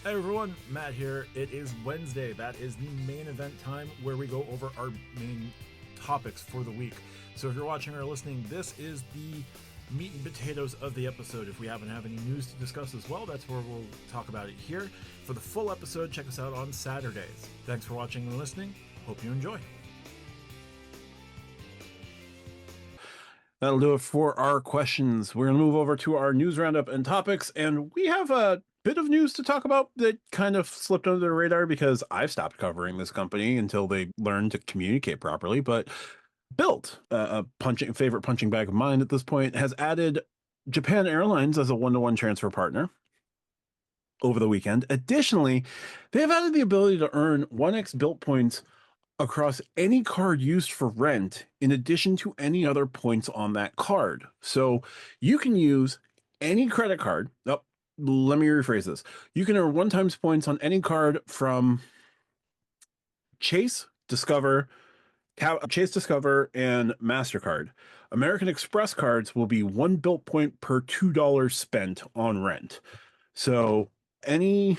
Hey everyone, Matt here. It is Wednesday. That is the main event time where we go over our main topics for the week. So if you're watching or listening, this is the meat and potatoes of the episode. If we happen to have any news to discuss as well, that's where we'll talk about it here. For the full episode, check us out on Saturdays. Thanks for watching and listening. Hope you enjoy. That'll do it for our questions. We're going to move over to our news roundup and topics, and we have a bit of news to talk about that kind of slipped under the radar because I've stopped covering this company until they learn to communicate properly. But Bilt, a favorite punching bag of mine at this point, has added Japan Airlines as a one-to-one transfer partner over the weekend. Additionally, they have added the ability to earn 1x Bilt points across any card used for rent in addition to any other points on that card. So you can use any credit card. Oh, let me rephrase this. You can earn 1 times points on any card from Chase, Discover, and MasterCard. American Express cards will be 1 Bilt point per $2 spent on rent. So any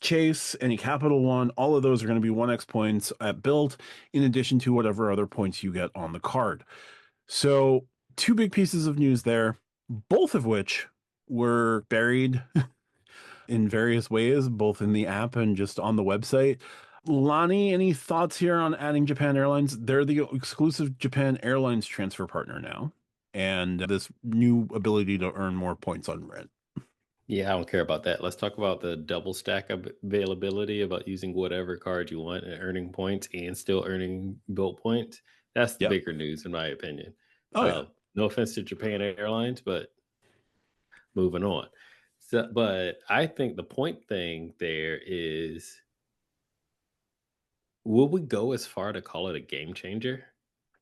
Chase, any Capital One, all of those are going to be 1x points at Bilt, in addition to whatever other points you get on the card. So 2 big pieces of news there, both of which were buried in various ways, both in the app and just on the website. Lani, any thoughts here on adding Japan Airlines? They're the exclusive Japan Airlines transfer partner now, and this new ability to earn more points on rent. Yeah, I don't care about that. Let's talk about the double stack availability about using whatever card you want and earning points and still earning Bilt points. That's the bigger news, in my opinion. Oh, yeah. No offense to Japan Airlines, but moving on. So, but I think the point thing there is, will we go as far to call it a game changer?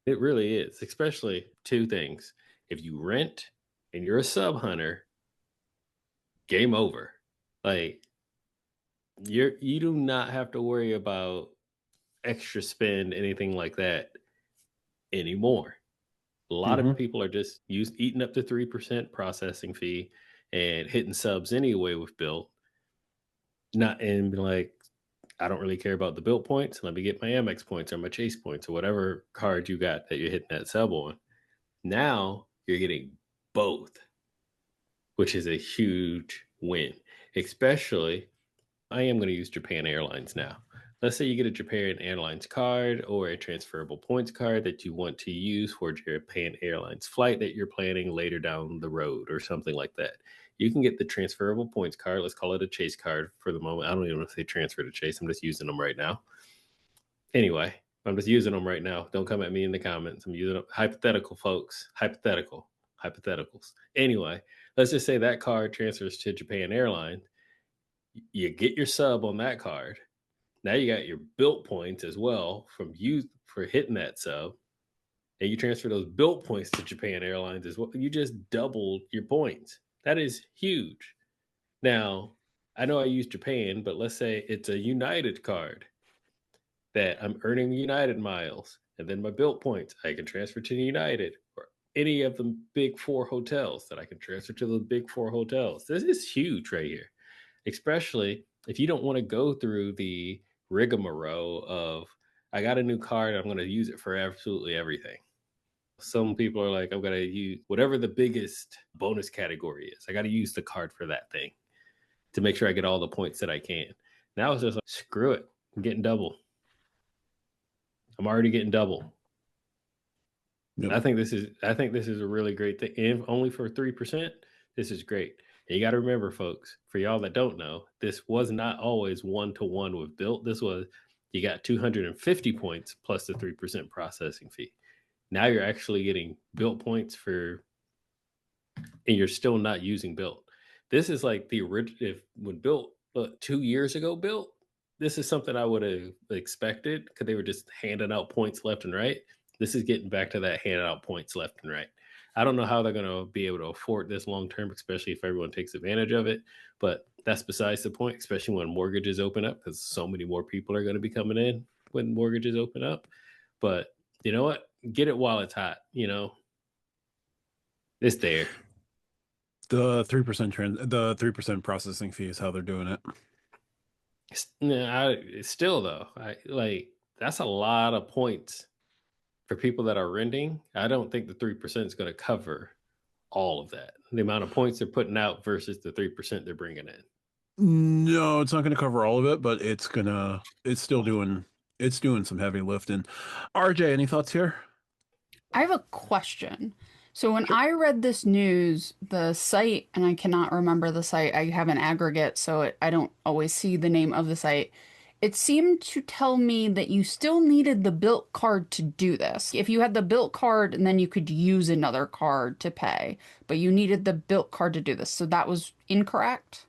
It really is, especially 2 things. If you rent and you're a sub hunter, game over. Like, you do not have to worry about extra spend, anything like that anymore. A lot of people are just eating up to 3% processing fee and hitting subs anyway with Bilt. Not and be like, I don't really care about the Bilt points. Let me get my Amex points or my Chase points or whatever card you got that you're hitting that sub on. Now you're getting both, which is a huge win. Especially, I am going to use Japan Airlines now. Let's say you get a Japan Airlines card or a transferable points card that you want to use for your Japan Airlines flight that you're planning later down the road or something like that. You can get the transferable points card. Let's call it a Chase card for the moment. I don't even know if they transfer to Chase. I'm just using them right now. Anyway, I'm just using them right now. Don't come at me in the comments. I'm using them. Hypothetical, folks. Hypotheticals. Anyway, let's just say that card transfers to Japan Airlines. You get your sub on that card. Now you got your Bilt points as well from you for hitting that sub. And you transfer those Bilt points to Japan Airlines as well. You just doubled your points. That is huge. Now, I know I use Japan, but let's say it's a United card that I'm earning United miles. And then my Bilt points, I can transfer to United or any of the big 4 hotels that I can transfer to the big 4 hotels. This is huge right here, especially if you don't want to go through the rigmarole of, I got a new card, I'm going to use it for absolutely everything. Some people are like, I'm going to use whatever the biggest bonus category is. I got to use the card for that thing to make sure I get all the points that I can. Now it's just like, screw it. I'm getting double. I'm already getting double. Yep. I think this is a really great thing. And only for 3%, this is great. And you got to remember, folks, for y'all that don't know, this was not always 1-to-1 with Bilt. This was, you got 250 points plus the 3% processing fee. Now you're actually getting Bilt points and you're still not using Bilt. This is like the original, when Bilt, 2 years ago, Bilt, this is something I would have expected because they were just handing out points left and right. This is getting back to that handing out points left and right. I don't know how they're going to be able to afford this long term, especially if everyone takes advantage of it. But that's besides the point, especially when mortgages open up, because so many more people are going to be coming in when mortgages open up. But you know what? Get it while it's hot. It's there. The 3% processing fee is how they're doing it. Still though, I like that's a lot of points for people that are renting. I don't think the 3% is going to cover all of that. The amount of points they're putting out versus the 3% they're bringing in. No, it's not going to cover all of it, but it's doing some heavy lifting. RJ, any thoughts here? I have a question. So when Sure. I read this news, the site, and I cannot remember the site, I have an aggregate, so I don't always see the name of the site. It seemed to tell me that you still needed the Bilt card to do this. If you had the Bilt card, and then you could use another card to pay, but you needed the Bilt card to do this. So that was incorrect?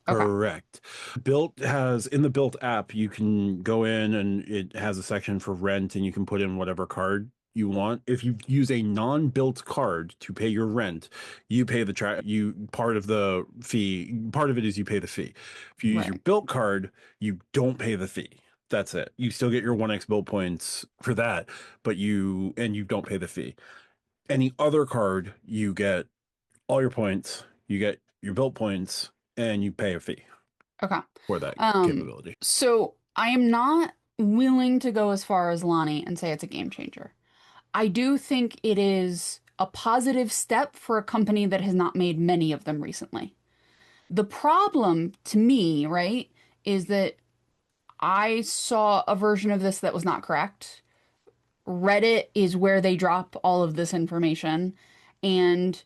Okay, Correct. Bilt has in the Bilt app, you can go in and it has a section for rent and you can put in whatever card you want. If you use a non-Bilt card to pay your rent, you pay the you part of the fee, part of it is you pay the fee. If you use your right. Bilt card, you don't pay the fee. That's it. You still get your 1x Bilt points for that, but you don't pay the fee. Any other card, you get all your points, you get your Bilt points, and you pay a fee Okay. for that Um, capability. so I am not willing to go as far as Lani and say it's a game changer. I do think it is a positive step for a company that has not made many of them recently. The problem to me, right, is that I saw a version of this that was not correct. Reddit is where they drop all of this information. And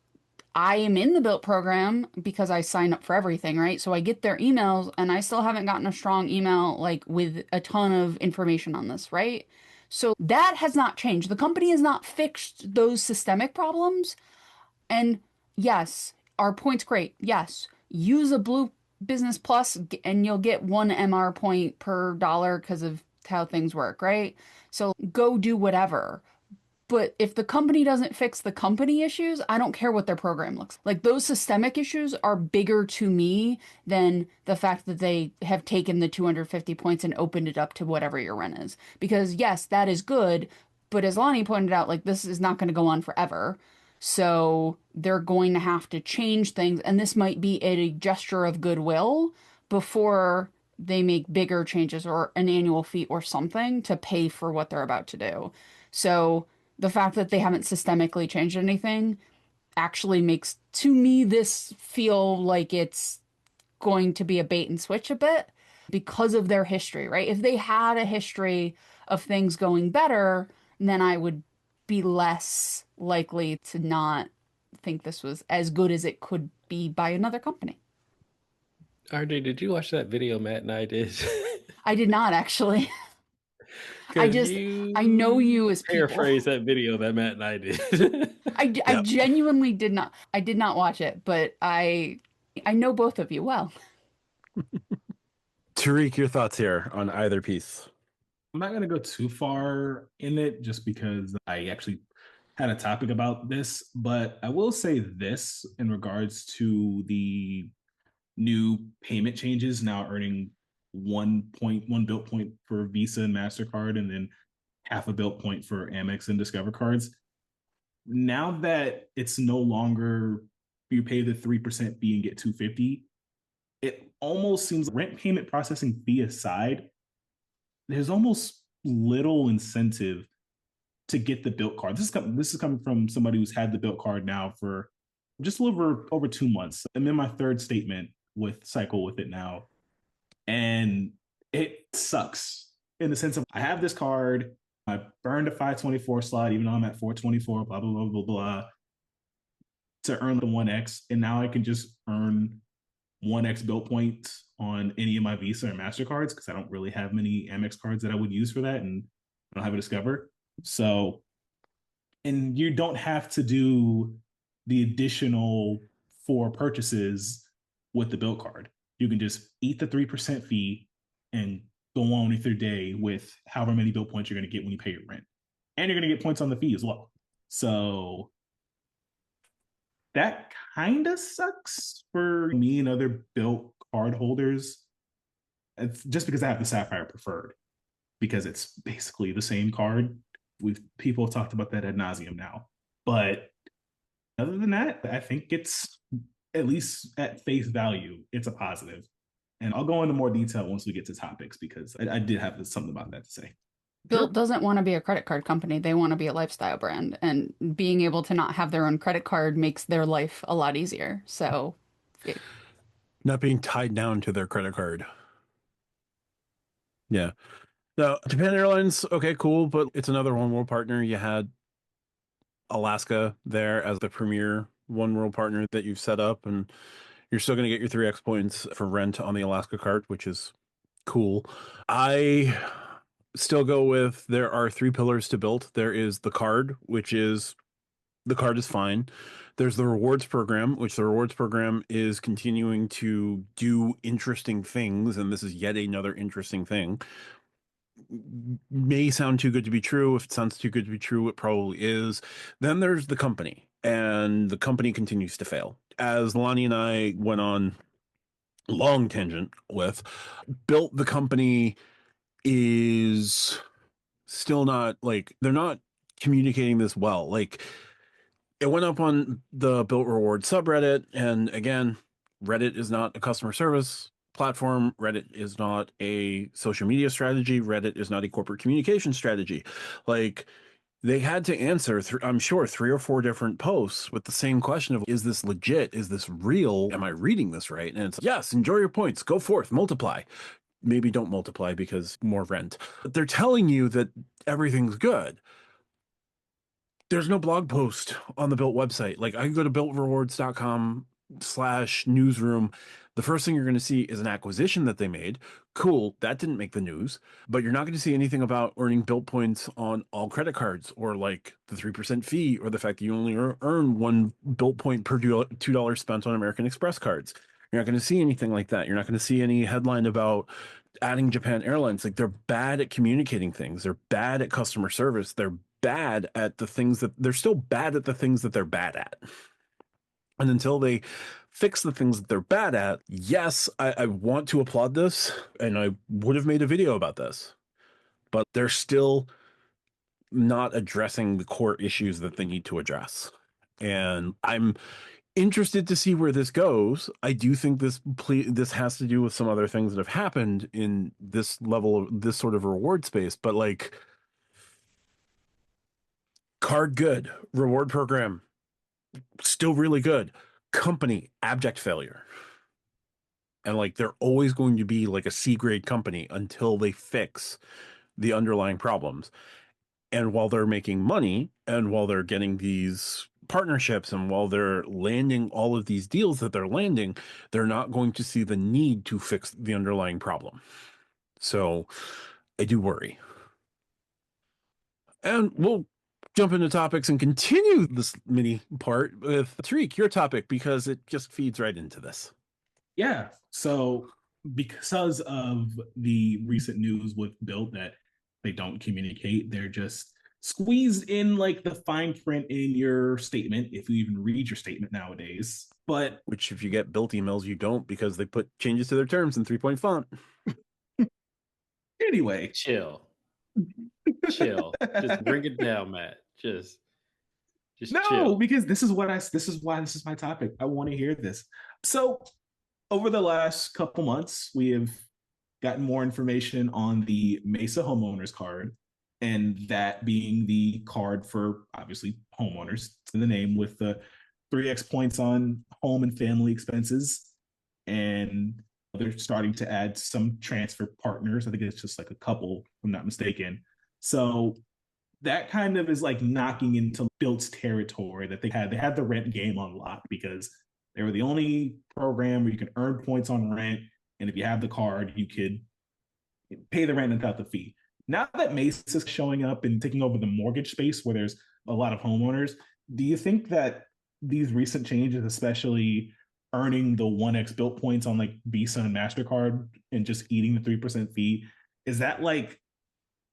I am in the Built program because I sign up for everything, right? So I get their emails and I still haven't gotten a strong email like with a ton of information on this, right? So that has not changed. The company has not fixed those systemic problems. And yes, our point's great. Yes, use a Blue Business Plus and you'll get one MR point per dollar because of how things work, right? So go do whatever. But if the company doesn't fix the company issues, I don't care what their program looks like. Those systemic issues are bigger to me than the fact that they have taken the 250 points and opened it up to whatever your rent is. Because yes, that is good, but as Lonnie pointed out, like this is not going to go on forever. So they're going to have to change things, and this might be a gesture of goodwill before they make bigger changes or an annual fee or something to pay for what they're about to do. So the fact that they haven't systemically changed anything actually makes to me this feel like it's going to be a bait and switch a bit because of their history, right? If they had a history of things going better, then I would be less likely to not think this was as good as it could be by another company. RJ, did you watch that video Matt and I did? I did not actually. I Because just I know you you as people. paraphrase that video that Matt and I did. I Yep. genuinely did not. I did not watch it, but I know both of you well. Tariq, your thoughts here on either piece? I'm not going to go too far in it just because I actually had a topic about this, but I will say this in regards to the new payment changes now earning 1.1 Bilt point for Visa and MasterCard, and then half a Bilt point for Amex and Discover cards. Now that it's no longer you pay the 3% fee and get 250, it almost seems rent payment processing fee aside, there's almost little incentive to get the Bilt card. This is coming from somebody who's had the Bilt card now for just a little over 2 months. I'm in my third statement with cycle with it now, and it sucks in the sense of I have this card. I burned a 524 slot, even though I'm at 424, blah, blah, blah, blah, blah, to earn the 1x. And now I can just earn 1x Bilt points on any of my Visa or MasterCards because I don't really have many Amex cards that I would use for that. And I don't have a Discover. So, and you don't have to do the additional 4 purchases with the Bilt card. You can just eat the 3% fee and go on with your day with however many Bilt points you're going to get when you pay your rent. And you're going to get points on the fee as well. So that kind of sucks for me and other Bilt card holders. It's just because I have the Sapphire Preferred, because it's basically the same card. People have talked about that ad nauseum now. But Other than that, I think it's, at least at face value, it's a positive. And I'll go into more detail once we get to topics, because I did have something about that to say. Bilt doesn't want to be a credit card company. They want to be a lifestyle brand. And being able to not have their own credit card makes their life a lot easier. So, Not being tied down to their credit card. Yeah. Now, Japan Airlines, okay, cool, but it's another one world partner. You had Alaska there as the premier one world partner that you've set up, and you're still going to get your 3x points for rent on the Alaska card, which is cool. I still go with, there are three pillars to Bilt. There is the card, which is, the card is fine. There's the rewards program, which the rewards program is continuing to do interesting things, and this is yet another interesting thing. May sound too good to be true. If it sounds too good to be true, it probably is. Then there's the company, and the company continues to fail. As Lani and I went on long tangent with, Bilt the company is still not, like, they're not communicating this well. Like, it went up on the Bilt Reward subreddit, and again, Reddit is not a customer service platform. Reddit is not a social media strategy. Reddit is not a corporate communication strategy. Like, they had to answer, I'm sure, 3 or 4 different posts with the same question of, is this legit? Is this real? Am I reading this right? And it's, yes, enjoy your points. Go forth, multiply. Maybe don't multiply because more rent. But they're telling you that everything's good. There's no blog post on the Bilt website. Like, I can go to biltrewards.com/newsroom. The first thing you're going to see is an acquisition that they made. Cool. That didn't make the news, but you're not going to see anything about earning Bilt points on all credit cards, or like the 3% fee, or the fact that you only earn 1 Bilt point per $2 spent on American Express cards. You're not going to see anything like that. You're not going to see any headline about adding Japan Airlines. Like, they're bad at communicating things. They're bad at customer service. They're bad at the things that they're still bad at the things that they're bad at. And until they fix the things that they're bad at, yes, I want to applaud this, and I would have made a video about this, but they're still not addressing the core issues that they need to address. And I'm interested to see where this goes. I do think this has to do with some other things that have happened in this level of this sort of reward space, but like, card good, reward program still really good, company abject failure. And like, they're always going to be like a C grade company until they fix the underlying problems. And while they're making money, and while they're getting these partnerships, and while they're landing all of these deals that they're landing, they're not going to see the need to fix the underlying problem. So I do worry. And we'll jump into topics and continue this mini part with Tariq, your topic, because it just feeds right into this. Yeah. So because of the recent news with Bilt that they don't communicate, they're just squeezed in like the fine print in your statement, if you even read your statement nowadays. But which, if you get Bilt emails, you don't, because they put changes to their terms in 3-point font. Anyway, chill. Just bring it down, Matt. Just no, chill. Because this is why this is my topic. I want to hear this. So over the last couple months, we have gotten more information on the Mesa Homeowners card, and that being the card for, obviously, homeowners, to the name, with the 3x points on home and family expenses. And they're starting to add some transfer partners. I think it's just like a couple, if I'm not mistaken. So that kind of is like knocking into Bilt's territory that they had. They had the rent game on lock, because they were the only program where you can earn points on rent. And if you have the card, you could pay the rent without the fee. Now that Mesa is showing up and taking over the mortgage space where there's a lot of homeowners, do you think that these recent changes, especially earning the 1x Bilt points on like Visa and MasterCard and just eating the 3% fee, is that like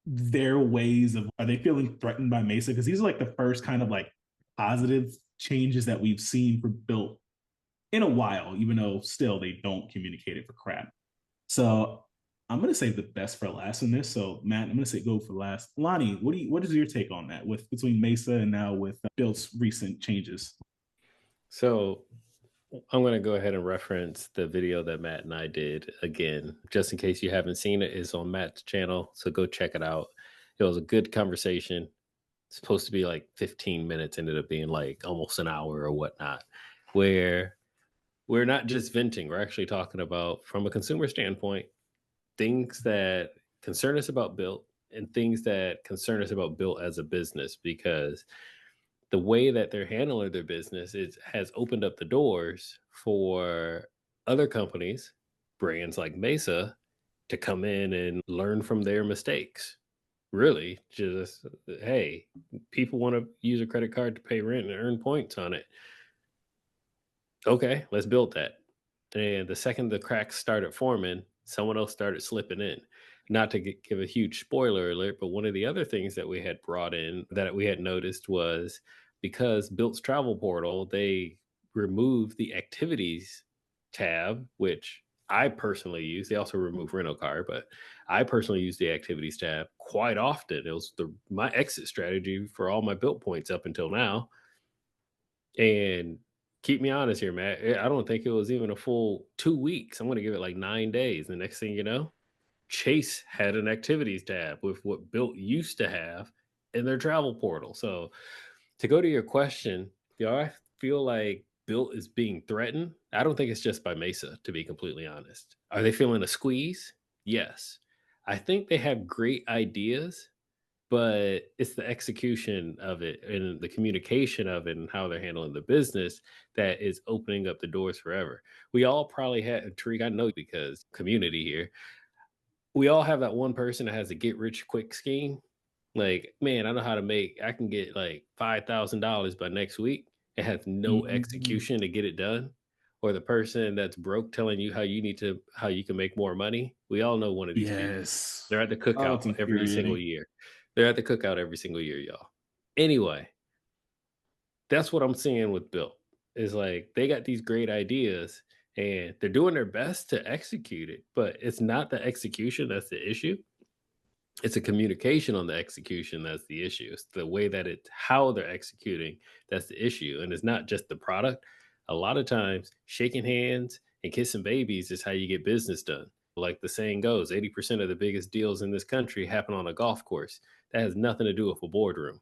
their ways of, are they feeling threatened by Mesa? Because these are like the first kind of like positive changes that we've seen for Bilt in a while, even though still they don't communicate it for crap. So I'm gonna say the best for last in this. So Matt, I'm gonna say go for last. Lani, what is your take on that with between Mesa and now with Bilt's recent changes? So I'm going to go ahead and reference the video that Matt and I did again, just in case you haven't seen it. It's on Matt's channel, so go check it out. It was a good conversation. It's supposed to be like 15 minutes, ended up being like almost an hour or whatnot, where we're not just venting, we're actually talking about, from a consumer standpoint, things that concern us about Bilt and things that concern us about Bilt as a business, because the way that they're handling their business has opened up the doors for other companies, brands like Mesa, to come in and learn from their mistakes. Really, just, hey, people want to use a credit card to pay rent and earn points on it. Okay, let's build that. And the second the cracks started forming, someone else started slipping in. Not to give a huge spoiler alert, but one of the other things that we had brought in that we had noticed was, because Bilt's travel portal, they removed the activities tab, which I personally use. They also remove rental car, but I personally use the activities tab quite often. It was my exit strategy for all my Bilt points up until now. And keep me honest here, Matt. I don't think it was even a full 2 weeks. I'm going to give it like 9 days. The next thing you know, Chase had an activities tab with what Bilt used to have in their travel portal. So to go to your question, I feel like Bilt is being threatened. I don't think it's just by Mesa, to be completely honest. Are they feeling a squeeze? Yes. I think they have great ideas, but it's the execution of it and the communication of it and how they're handling the business that is opening up the doors forever. We all probably had, Tariq, I know because community here, we all have that one person that has a get rich quick scheme. Like, man, I know how to I can get like $5,000 by next week. It has no Mhm. execution to get it done. Or the person that's broke telling you how you can make more money. We all know one of these people. Yes. They're at the Oh, it's cookout every single infuriating. year. They're at the cookout every single year, y'all. Anyway, that's what I'm seeing with Bill. Is like they got these great ideas and they're doing their best to execute it, but it's not the execution that's the issue. It's a communication on the execution that's the issue. It's the way that how they're executing that's the issue. And it's not just the product. A lot of times, shaking hands and kissing babies is how you get business done. Like the saying goes, 80% of the biggest deals in this country happen on a golf course. That has nothing to do with a boardroom,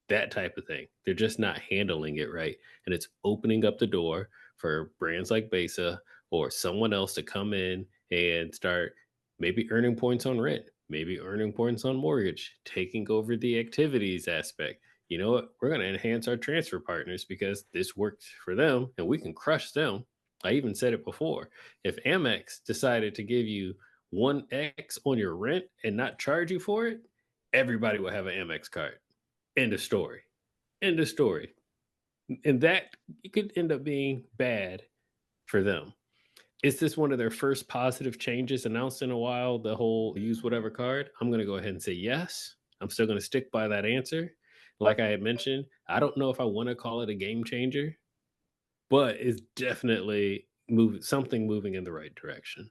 that type of thing. They're just not handling it right. And it's opening up the door for brands like Besa or someone else to come in and start maybe earning points on rent, maybe earning points on mortgage, taking over the activities aspect. You know what? We're going to enhance our transfer partners because this worked for them and we can crush them. I even said it before. If Amex decided to give you 1x on your rent and not charge you for it, everybody will have an Amex card. End of story. End of story. And that it could end up being bad for them. Is this one of their first positive changes announced in a while? The whole use whatever card? I'm going to go ahead and say yes. I'm still going to stick by that answer. Like I had mentioned, I don't know if I want to call it a game changer, but it's definitely something moving in the right direction.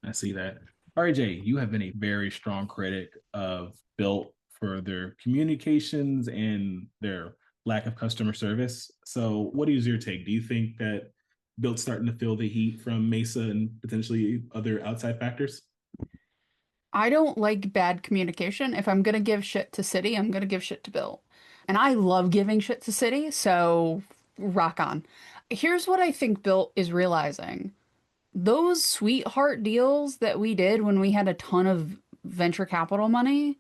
I see that. RJ, you have been a very strong critic of Bilt for their communications and their lack of customer service. So, what is your take? Do you think that Bilt's starting to feel the heat from Mesa and potentially other outside factors? I don't like bad communication. If I'm gonna give shit to City, I'm gonna give shit to Bill. And I love giving shit to City, so rock on. Here's what I think Bill is realizing. Those sweetheart deals that we did when we had a ton of venture capital money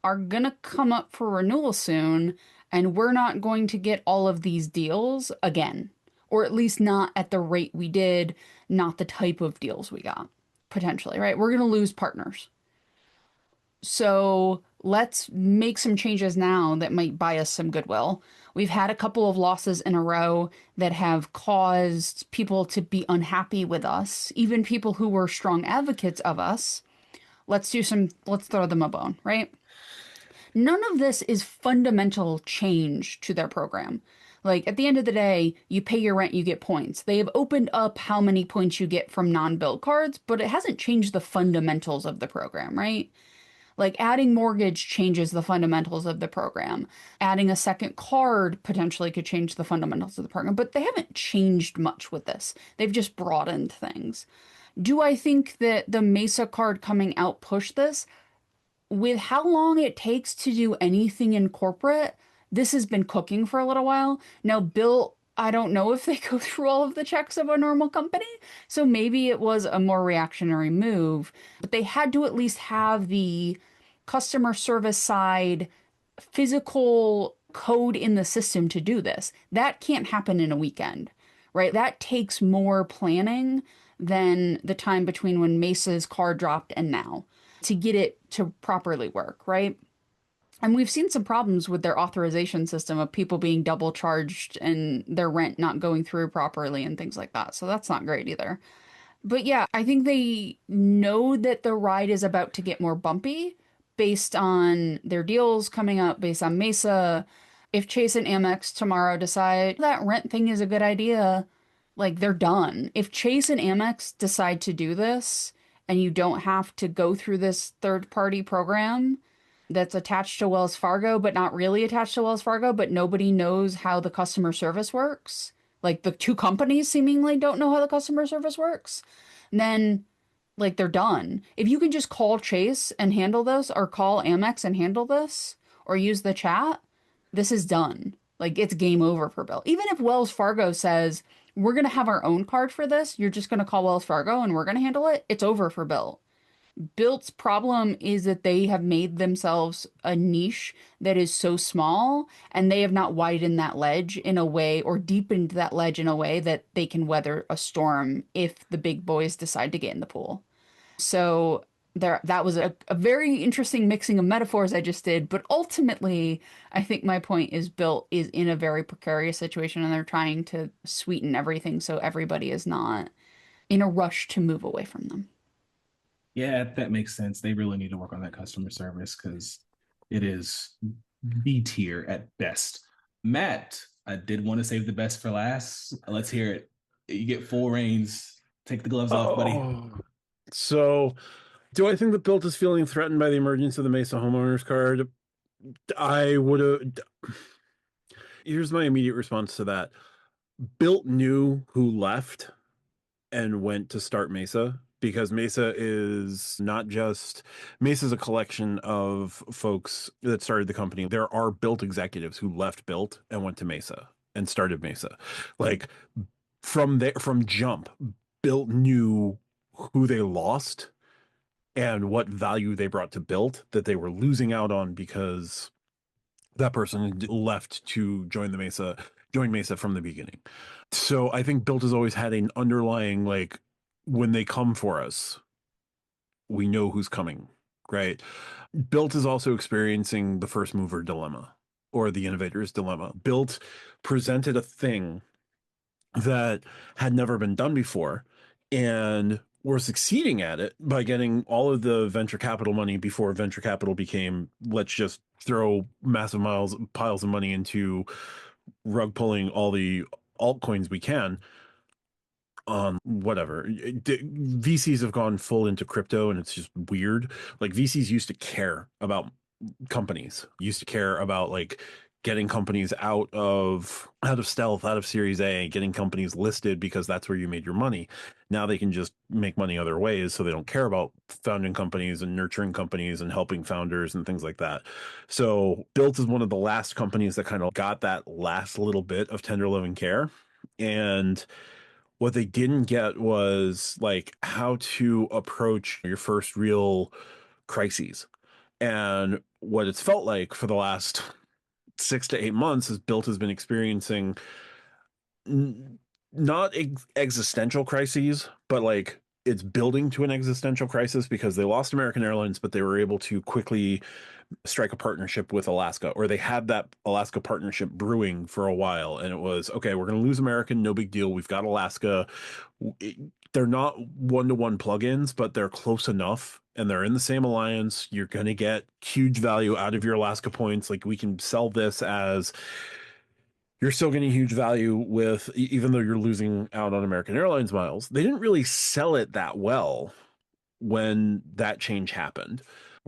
are gonna come up for renewal soon, and we're not going to get all of these deals again. Or at least not at the rate we did, not the type of deals we got, potentially, right? We're gonna lose partners. So let's make some changes now that might buy us some goodwill. We've had a couple of losses in a row that have caused people to be unhappy with us, even people who were strong advocates of us. Let's throw them a bone, right? None of this is fundamental change to their program. Like at the end of the day, you pay your rent, you get points. They have opened up how many points you get from non-Bilt cards, but it hasn't changed the fundamentals of the program, right? Like adding mortgage changes the fundamentals of the program. Adding a second card potentially could change the fundamentals of the program, but they haven't changed much with this. They've just broadened things. Do I think that the Mesa card coming out pushed this? With how long it takes to do anything in corporate, this has been cooking for a little while. Now, Bill, I don't know if they go through all of the checks of a normal company, so maybe it was a more reactionary move, but they had to at least have the customer service side physical code in the system to do this. That can't happen in a weekend, right? That takes more planning than the time between when Mesa's card dropped and now to get it to properly work, right? And we've seen some problems with their authorization system of people being double charged and their rent not going through properly and things like that. So that's not great either. But yeah, I think they know that the ride is about to get more bumpy based on their deals coming up, based on Mesa. If Chase and Amex tomorrow decide that rent thing is a good idea, like they're done. If Chase and Amex decide to do this and you don't have to go through this third party program that's attached to Wells Fargo, but not really attached to Wells Fargo, but nobody knows how the customer service works. Like the two companies seemingly don't know how the customer service works. Then, like, they're done. If you can just call Chase and handle this, or call Amex and handle this, or use the chat, this is done. Like, it's game over for Bill. Even if Wells Fargo says, we're going to have our own card for this, you're just going to call Wells Fargo and we're going to handle it, it's over for Bill. Bilt's problem is that they have made themselves a niche that is so small, and they have not widened that ledge in a way or deepened that ledge in a way that they can weather a storm if the big boys decide to get in the pool. So that was a very interesting mixing of metaphors I just did, but ultimately I think my point is Bilt is in a very precarious situation and they're trying to sweeten everything so everybody is not in a rush to move away from them. Yeah, that makes sense. They really need to work on that customer service because it is B tier at best. Matt, I did want to save the best for last. Let's hear it. You get full reins. Take the gloves off, buddy. So, do I think that Bilt is feeling threatened by the emergence of the Mesa Homeowners card? I would have. Here's my immediate response to that. Bilt knew who left and went to start Mesa because Mesa is not just Mesa's a collection of folks that started the company. There are Bilt executives who left Bilt and went to Mesa and started Mesa. Like from jump, Bilt knew who they lost and what value they brought to Bilt that they were losing out on because that person left to join Mesa from the beginning. So I think Bilt has always had an underlying, like, when they come for us, we know who's coming, right? Bilt is also experiencing the first mover dilemma or the innovator's dilemma. Bilt presented a thing that had never been done before, and we're succeeding at it by getting all of the venture capital money before venture capital became, let's just throw massive piles of money into rug pulling all the altcoins we can on whatever. VCs have gone full into crypto and it's just weird. Like VCs used to care about companies, used to care about like getting companies out of stealth, out of Series A, getting companies listed because that's where you made your money. Now they can just make money other ways, so they don't care about founding companies and nurturing companies and helping founders and things like that. So Bilt is one of the last companies that kind of got that last little bit of tender loving care. And what they didn't get was like how to approach your first real crises. And what it's felt like for the last 6 to 8 months is Bilt has been experiencing not existential crises, but like it's building to an existential crisis because they lost American Airlines, but they were able to quickly strike a partnership with Alaska, or they had that Alaska partnership brewing for a while. And it was, okay, we're going to lose American, no big deal. We've got Alaska. They're not one-to-one plugins, but they're close enough and they're in the same alliance. You're going to get huge value out of your Alaska points. Like we can sell this as you're still getting huge value with, even though you're losing out on American Airlines miles. They didn't really sell it that well when that change happened.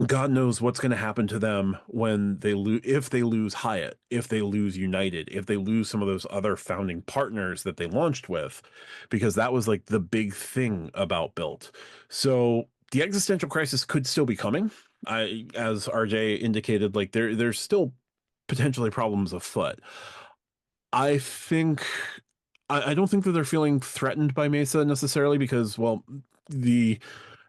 God knows what's going to happen to them when they lose, if they lose Hyatt, if they lose United, if they lose some of those other founding partners that they launched with, because that was like the big thing about Bilt. So the existential crisis could still be coming. As RJ indicated, like there's still potentially problems afoot. I think I don't think that they're feeling threatened by Mesa necessarily because, well, the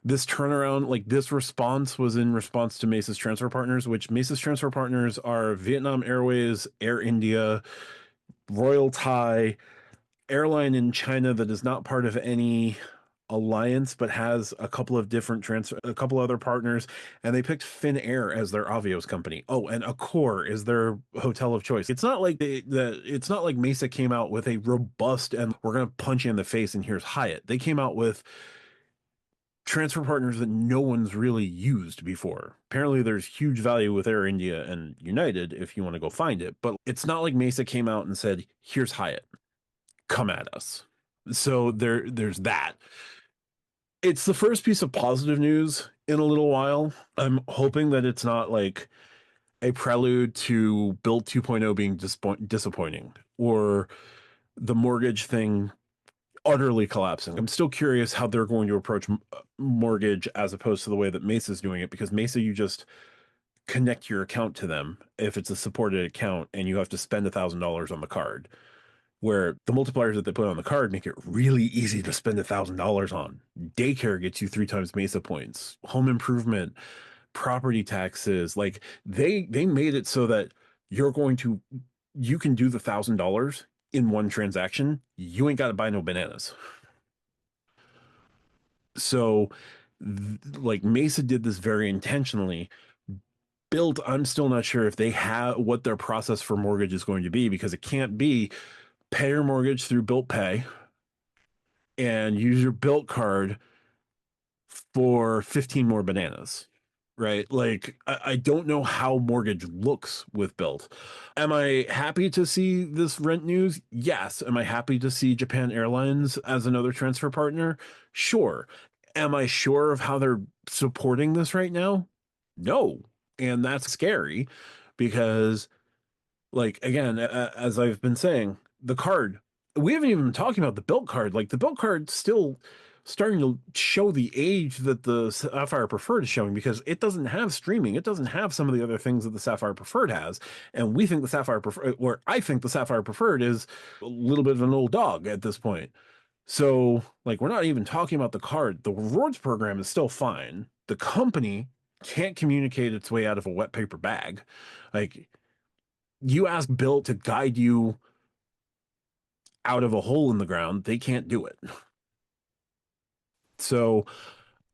this turnaround, like this response was in response to Mesa's transfer partners, which Mesa's transfer partners are Vietnam Airways, Air India, Royal Thai, airline in China that is not part of any alliance but has a couple other partners, and they picked Finnair as their Avios company. Oh, and Accor is their hotel of choice. It's not like it's not like Mesa came out with a robust and we're going to punch you in the face and here's Hyatt. They came out with transfer partners that no one's really used before. Apparently, there's huge value with Air India and United if you want to go find it, but it's not like Mesa came out and said, "Here's Hyatt, come at us." So there's that. It's the first piece of positive news in a little while. I'm hoping that it's not like a prelude to Bilt 2.0 being disappointing or the mortgage thing utterly collapsing. I'm still curious how they're going to approach mortgage as opposed to the way that Mesa's doing it, because Mesa, you just connect your account to them if it's a supported account and you have to spend $1,000 on the card. Where the multipliers that they put on the card make it really easy to spend $1,000 on. Daycare gets you 3 times Mesa points. Home improvement, property taxes, like they made it so that you can do the $1,000 in one transaction. You ain't got to buy no bananas. So, like Mesa did this very intentionally. Bilt, I'm still not sure if they have what their process for mortgage is going to be, because it can't be pay your mortgage through Bilt Pay and use your Bilt card for 15 more bananas, right? Like, I don't know how mortgage looks with Bilt. Am I happy to see this rent news? Yes. Am I happy to see Japan Airlines as another transfer partner? Sure. Am I sure of how they're supporting this right now? No. And that's scary because, like, again, as I've been saying, the card, we haven't even been talking about the Bilt card. Like, the Bilt card's still starting to show the age that the Sapphire Preferred is showing, because it doesn't have streaming. It doesn't have some of the other things that the Sapphire Preferred has. And we think the Sapphire Preferred, or I think the Sapphire Preferred is a little bit of an old dog at this point. So, like, we're not even talking about the card. The rewards program is still fine. The company can't communicate its way out of a wet paper bag. Like, you ask Bill to guide you out of a hole in the ground, they can't do it. So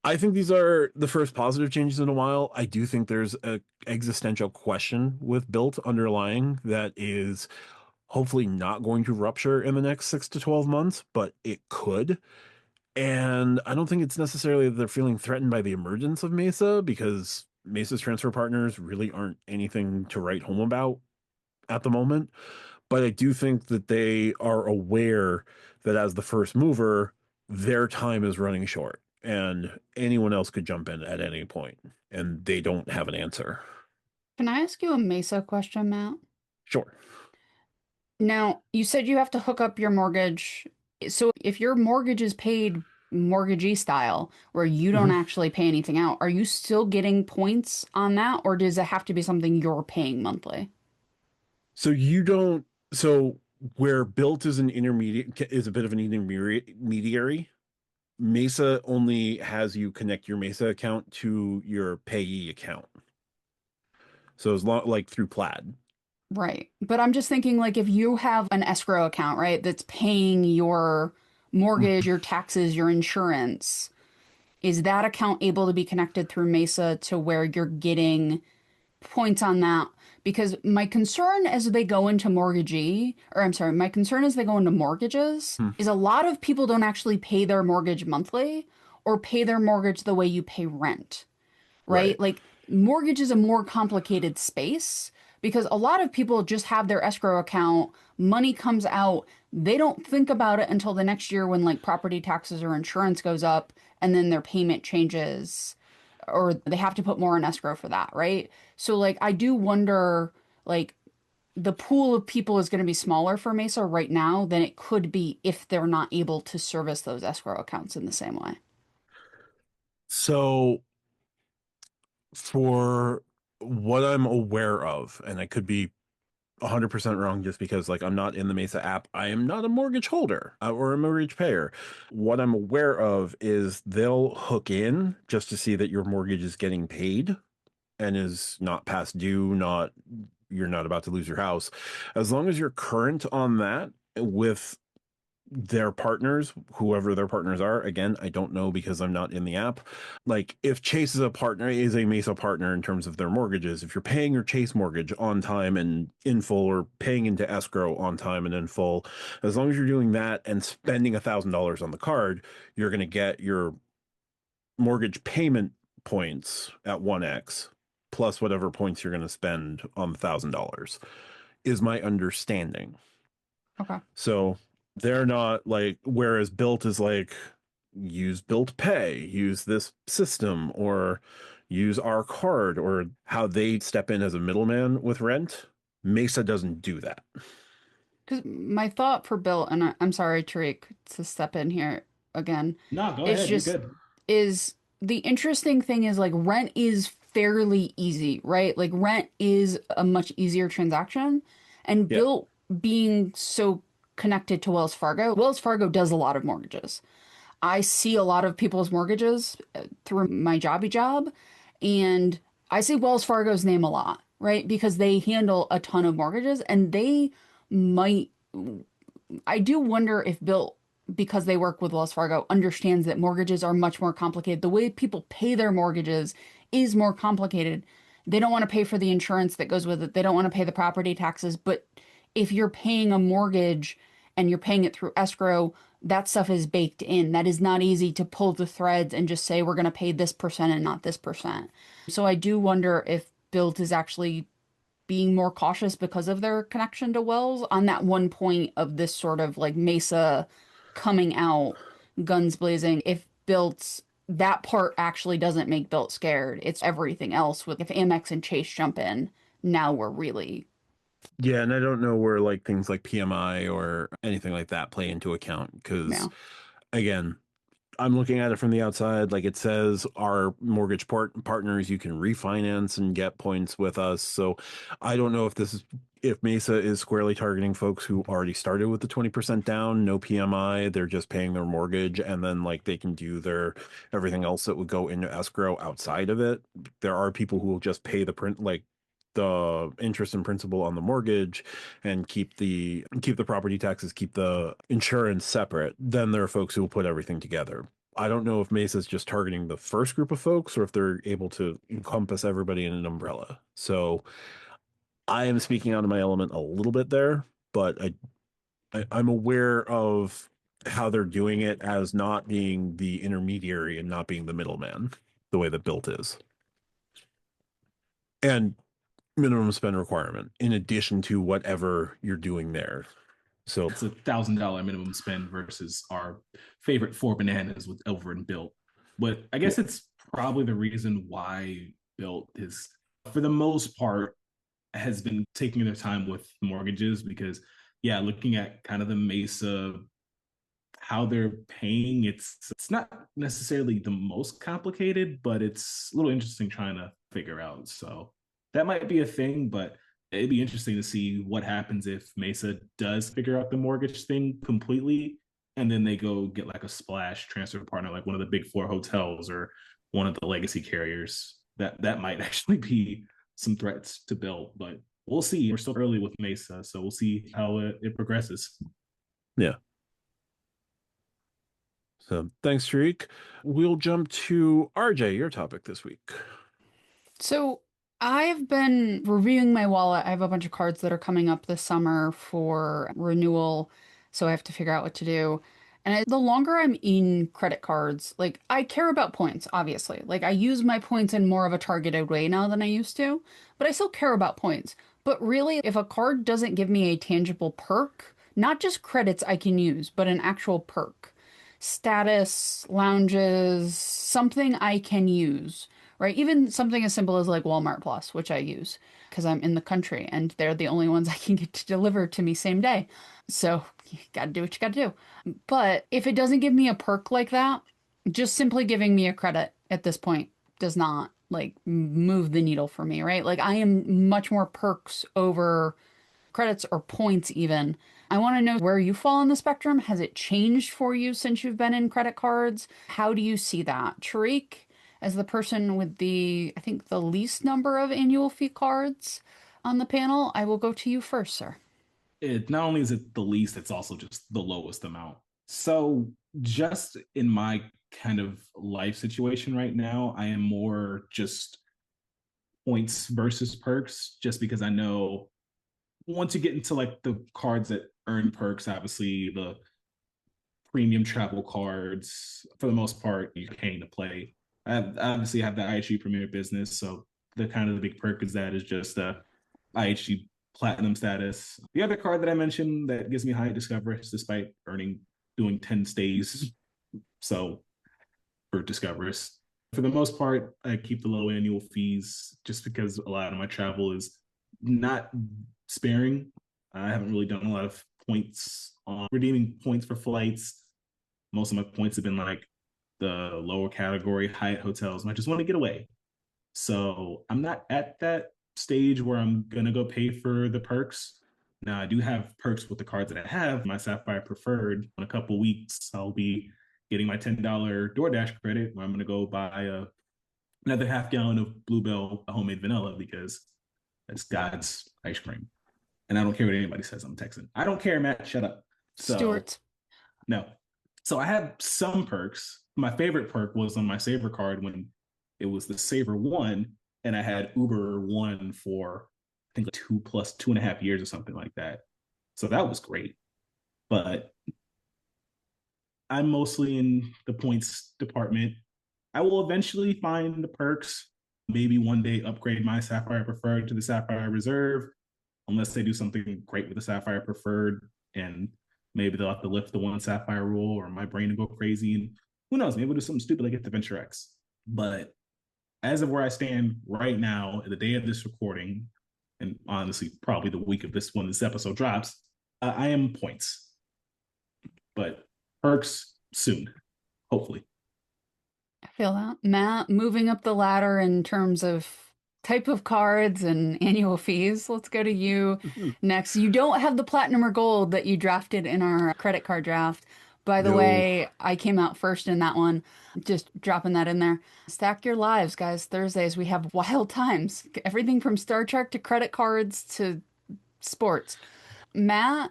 I think these are the first positive changes in a while. I do think there's a existential question with Bilt underlying that is hopefully not going to rupture in the next 6 to 12 months, but it could. And I don't think it's necessarily that they're feeling threatened by the emergence of Mesa, because Mesa's transfer partners really aren't anything to write home about at the moment. But I do think that they are aware that as the first mover, their time is running short and anyone else could jump in at any point and they don't have an answer. Can I ask you a Mesa question, Matt? Sure. Now, you said you have to hook up your mortgage. So if your mortgage is paid mortgagee style, where you don't Mhm. actually pay anything out, are you still getting points on that, or does it have to be something you're paying monthly? So you don't, so where Bilt is an intermediate, is a bit of an intermediary, Mesa only has you connect your Mesa account to your payee account. So as long, like through Plaid. Right. But I'm just thinking, like, if you have an escrow account, right, that's paying your mortgage, your taxes, your insurance, is that account able to be connected through Mesa to where you're getting points on that? Because my concern as they go into mortgagee, or I'm sorry, my concern as they go into mortgages Hmm. is a lot of people don't actually pay their mortgage monthly or pay their mortgage the way you pay rent, Right. right? Like, mortgage is a more complicated space because a lot of people just have their escrow account, money comes out, they don't think about it until the next year when like property taxes or insurance goes up and then their payment changes or they have to put more in escrow for that, right? So like I do wonder like the pool of people is going to be smaller for Mesa right now than it could be if they're not able to service those escrow accounts in the same way. So for what I'm aware of, and I could be 100% wrong just because like I'm not in the Mesa app. I am not a mortgage holder or a mortgage payer. What I'm aware of is they'll hook in just to see that your mortgage is getting paid and is not past due, not you're not about to lose your house. As long as you're current on that with their partners, whoever their partners are. Again, I don't know because I'm not in the app. Like if Chase is a Mesa partner in terms of their mortgages, if you're paying your Chase mortgage on time and in full, or paying into escrow on time and in full, as long as you're doing that and spending $1,000 on the card, you're going to get your mortgage payment points at 1x plus whatever points you're going to spend on the $1,000 is my understanding. Okay. So they're not like, whereas Bilt is like, use Bilt Pay, use this system, or use our card, or how they step in as a middleman with rent. Mesa doesn't do that. Because my thought for Bill, and I'm sorry, Tariq, to step in here again, No, go it's ahead. You're just good. is the interesting thing is like rent is fairly easy, right? Like rent is a much easier transaction. And Yeah. Bill being so connected to Wells Fargo does a lot of mortgages. I see a lot of people's mortgages through my jobby job, and I see Wells Fargo's name a lot, right? Because they handle a ton of mortgages and they might, I do wonder if Bill, because they work with Wells Fargo, understands that mortgages are much more complicated. The way people pay their mortgages is more complicated. They don't want to pay for the insurance that goes with it. They don't want to pay the property taxes. But if you're paying a mortgage and you're paying it through escrow, that stuff is baked in. That is not easy to pull the threads and just say we're going to pay this percent and not this percent. So I do wonder if Bilt is actually being more cautious because of their connection to Wells on that one point of this sort of like Mesa coming out, guns blazing. If Bilt's that part actually doesn't make Bilt scared. It's everything else with if Amex and Chase jump in, now we're really Yeah, and I don't know where like things like PMI or anything like that play into account because, yeah. again, I'm looking at it from the outside. Like it says, our mortgage partners, you can refinance and get points with us. So I don't know if Mesa is squarely targeting folks who already started with the 20% down, no PMI, they're just paying their mortgage, and then like they can do their everything else that would go into escrow outside of it. There are people who will just pay the interest and principal on the mortgage and keep the property taxes, keep the insurance separate. Then there are folks who will put everything together. I don't know if Mesa is just targeting the first group of folks or if they're able to encompass everybody in an umbrella. So I am speaking out of my element a little bit there, but I'm aware of how they're doing it as not being the intermediary and not being the middleman, the way that Bilt is. And minimum spend requirement in addition to whatever you're doing there. So It's $1,000 minimum spend versus our favorite four bananas with over and Bilt. But I guess it's probably the reason why Bilt is, for the most part, has been taking their time with mortgages because, yeah, looking at kind of the Mesa, how they're paying, it's not necessarily the most complicated, but it's a little interesting trying to figure out. So that might be a thing, but it'd be interesting to see what happens if Mesa does figure out the mortgage thing completely, and then they go get like a splash transfer partner, like one of the big four hotels or one of the legacy carriers. That might actually be some threats to build, but we'll see. We're still early with Mesa, so we'll see how it progresses. yeah. So thanks, Tariq. We'll jump to RJ, your topic this week. So I've been reviewing my wallet. I have a bunch of cards that are coming up this summer for renewal, so I have to figure out what to do. And the longer I'm in credit cards, like I care about points, obviously. Like I use my points in more of a targeted way now than I used to, but I still care about points. But really, if a card doesn't give me a tangible perk, not just credits I can use, but an actual perk, status, lounges, something I can use, right? Even something as simple as like Walmart Plus, which I use because I'm in the country and they're the only ones I can get to deliver to me same day. So you gotta do what you gotta do. But if it doesn't give me a perk like that, just simply giving me a credit at this point does not like move the needle for me, right? Like I am much more perks over credits or points even. I want to know where you fall on the spectrum. Has it changed for you since you've been in credit cards? How do you see that? Tariq, as the person with I think the least number of annual fee cards on the panel, I will go to you first, sir. It not only is it the least, it's also just the lowest amount. So just in my kind of life situation right now, I am more just points versus perks, just because I know once you get into like the cards that earn perks, obviously the premium travel cards, for the most part, you're paying to play. I obviously have the IHG Premier Business, so the kind of the big perk is that is just IHG Platinum status. The other card that I mentioned that gives me high discoveries despite doing 10 stays. So for discoveries. For the most part, I keep the low annual fees just because a lot of my travel is not sparing. I haven't really done a lot of points on redeeming points for flights. Most of my points have been like the lower category Hyatt hotels, and I just want to get away. So I'm not at that stage where I'm gonna go pay for the perks. Now I do have perks with the cards that I have. My Sapphire Preferred, in a couple weeks, I'll be getting my $10 DoorDash credit where I'm gonna go buy another half gallon of Bluebell homemade vanilla because that's God's ice cream. And I don't care what anybody says. I'm Texan. I don't care, Matt. Shut up. So Stuart. no. So I have some perks. My favorite perk was on my Saver card when it was the Saver One, and I had Uber One for I think like 2 plus 2.5 years or something like that. So that was great. But I'm mostly in the points department. I will eventually find the perks. Maybe one day upgrade my Sapphire Preferred to the Sapphire Reserve, unless they do something great with the Sapphire Preferred, and maybe they'll have to lift the one Sapphire rule, or my brain will go crazy. And who knows? Maybe we'll do something stupid like get the Venture X. But as of where I stand right now, the day of this recording, and honestly, probably the week of this when this episode drops, I am points. But perks soon, hopefully. I feel that. Matt, moving up the ladder in terms of type of cards and annual fees. Let's go to you next. You don't have the platinum or gold that you drafted in our credit card draft. By the No. way, I came out first in that one. Just dropping that in there. Stack your lives, guys. Thursdays, we have wild times. Everything from Star Trek to credit cards to sports. Matt,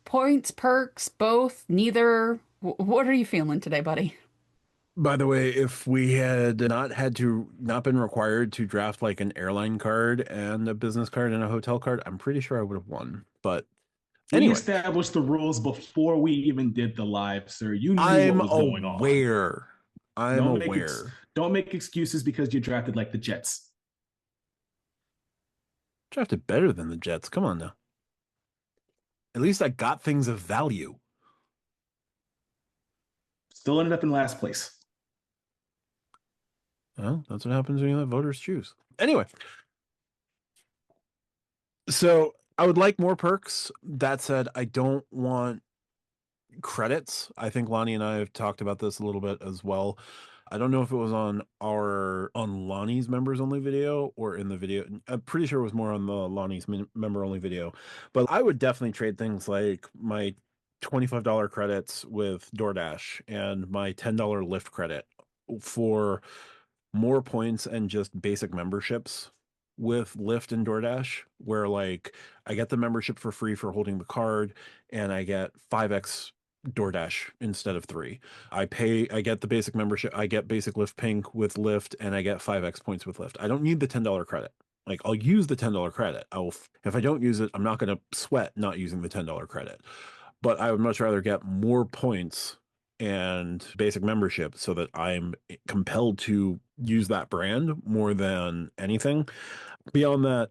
points, perks, both, neither. What are you feeling today, buddy? By the way, if we had not been required to draft like an airline card and a business card and a hotel card, I'm pretty sure I would have won. But We anyway, established the rules before we even did the live, sir. You knew I'm what was going on. aware. I'm Don't aware. don't make excuses because you drafted like the Jets. Drafted better than the Jets. Come on now. At least I got things of value. Still ended up in last place. Well, that's what happens when you let voters choose. Anyway, so I would like more perks. That said, I don't want credits. I think Lani and I have talked about this a little bit as well. I don't know if it was on Lani's members only video or in the video. I'm pretty sure it was more on the Lani's member only video. But I would definitely trade things like my $25 credits with DoorDash and my $10 Lyft credit for more points and just basic memberships with Lyft and DoorDash, where like I get the membership for free for holding the card and I get 5x DoorDash instead of 3. I get the basic membership, I get basic Lyft Pink with Lyft, and I get 5x points with Lyft. I don't need the $10 credit. Like I'll use the $10 credit. If I don't use it, I'm not going to sweat not using the $10 credit. But I would much rather get more points and basic membership so that I'm compelled to use that brand more than anything. Beyond that,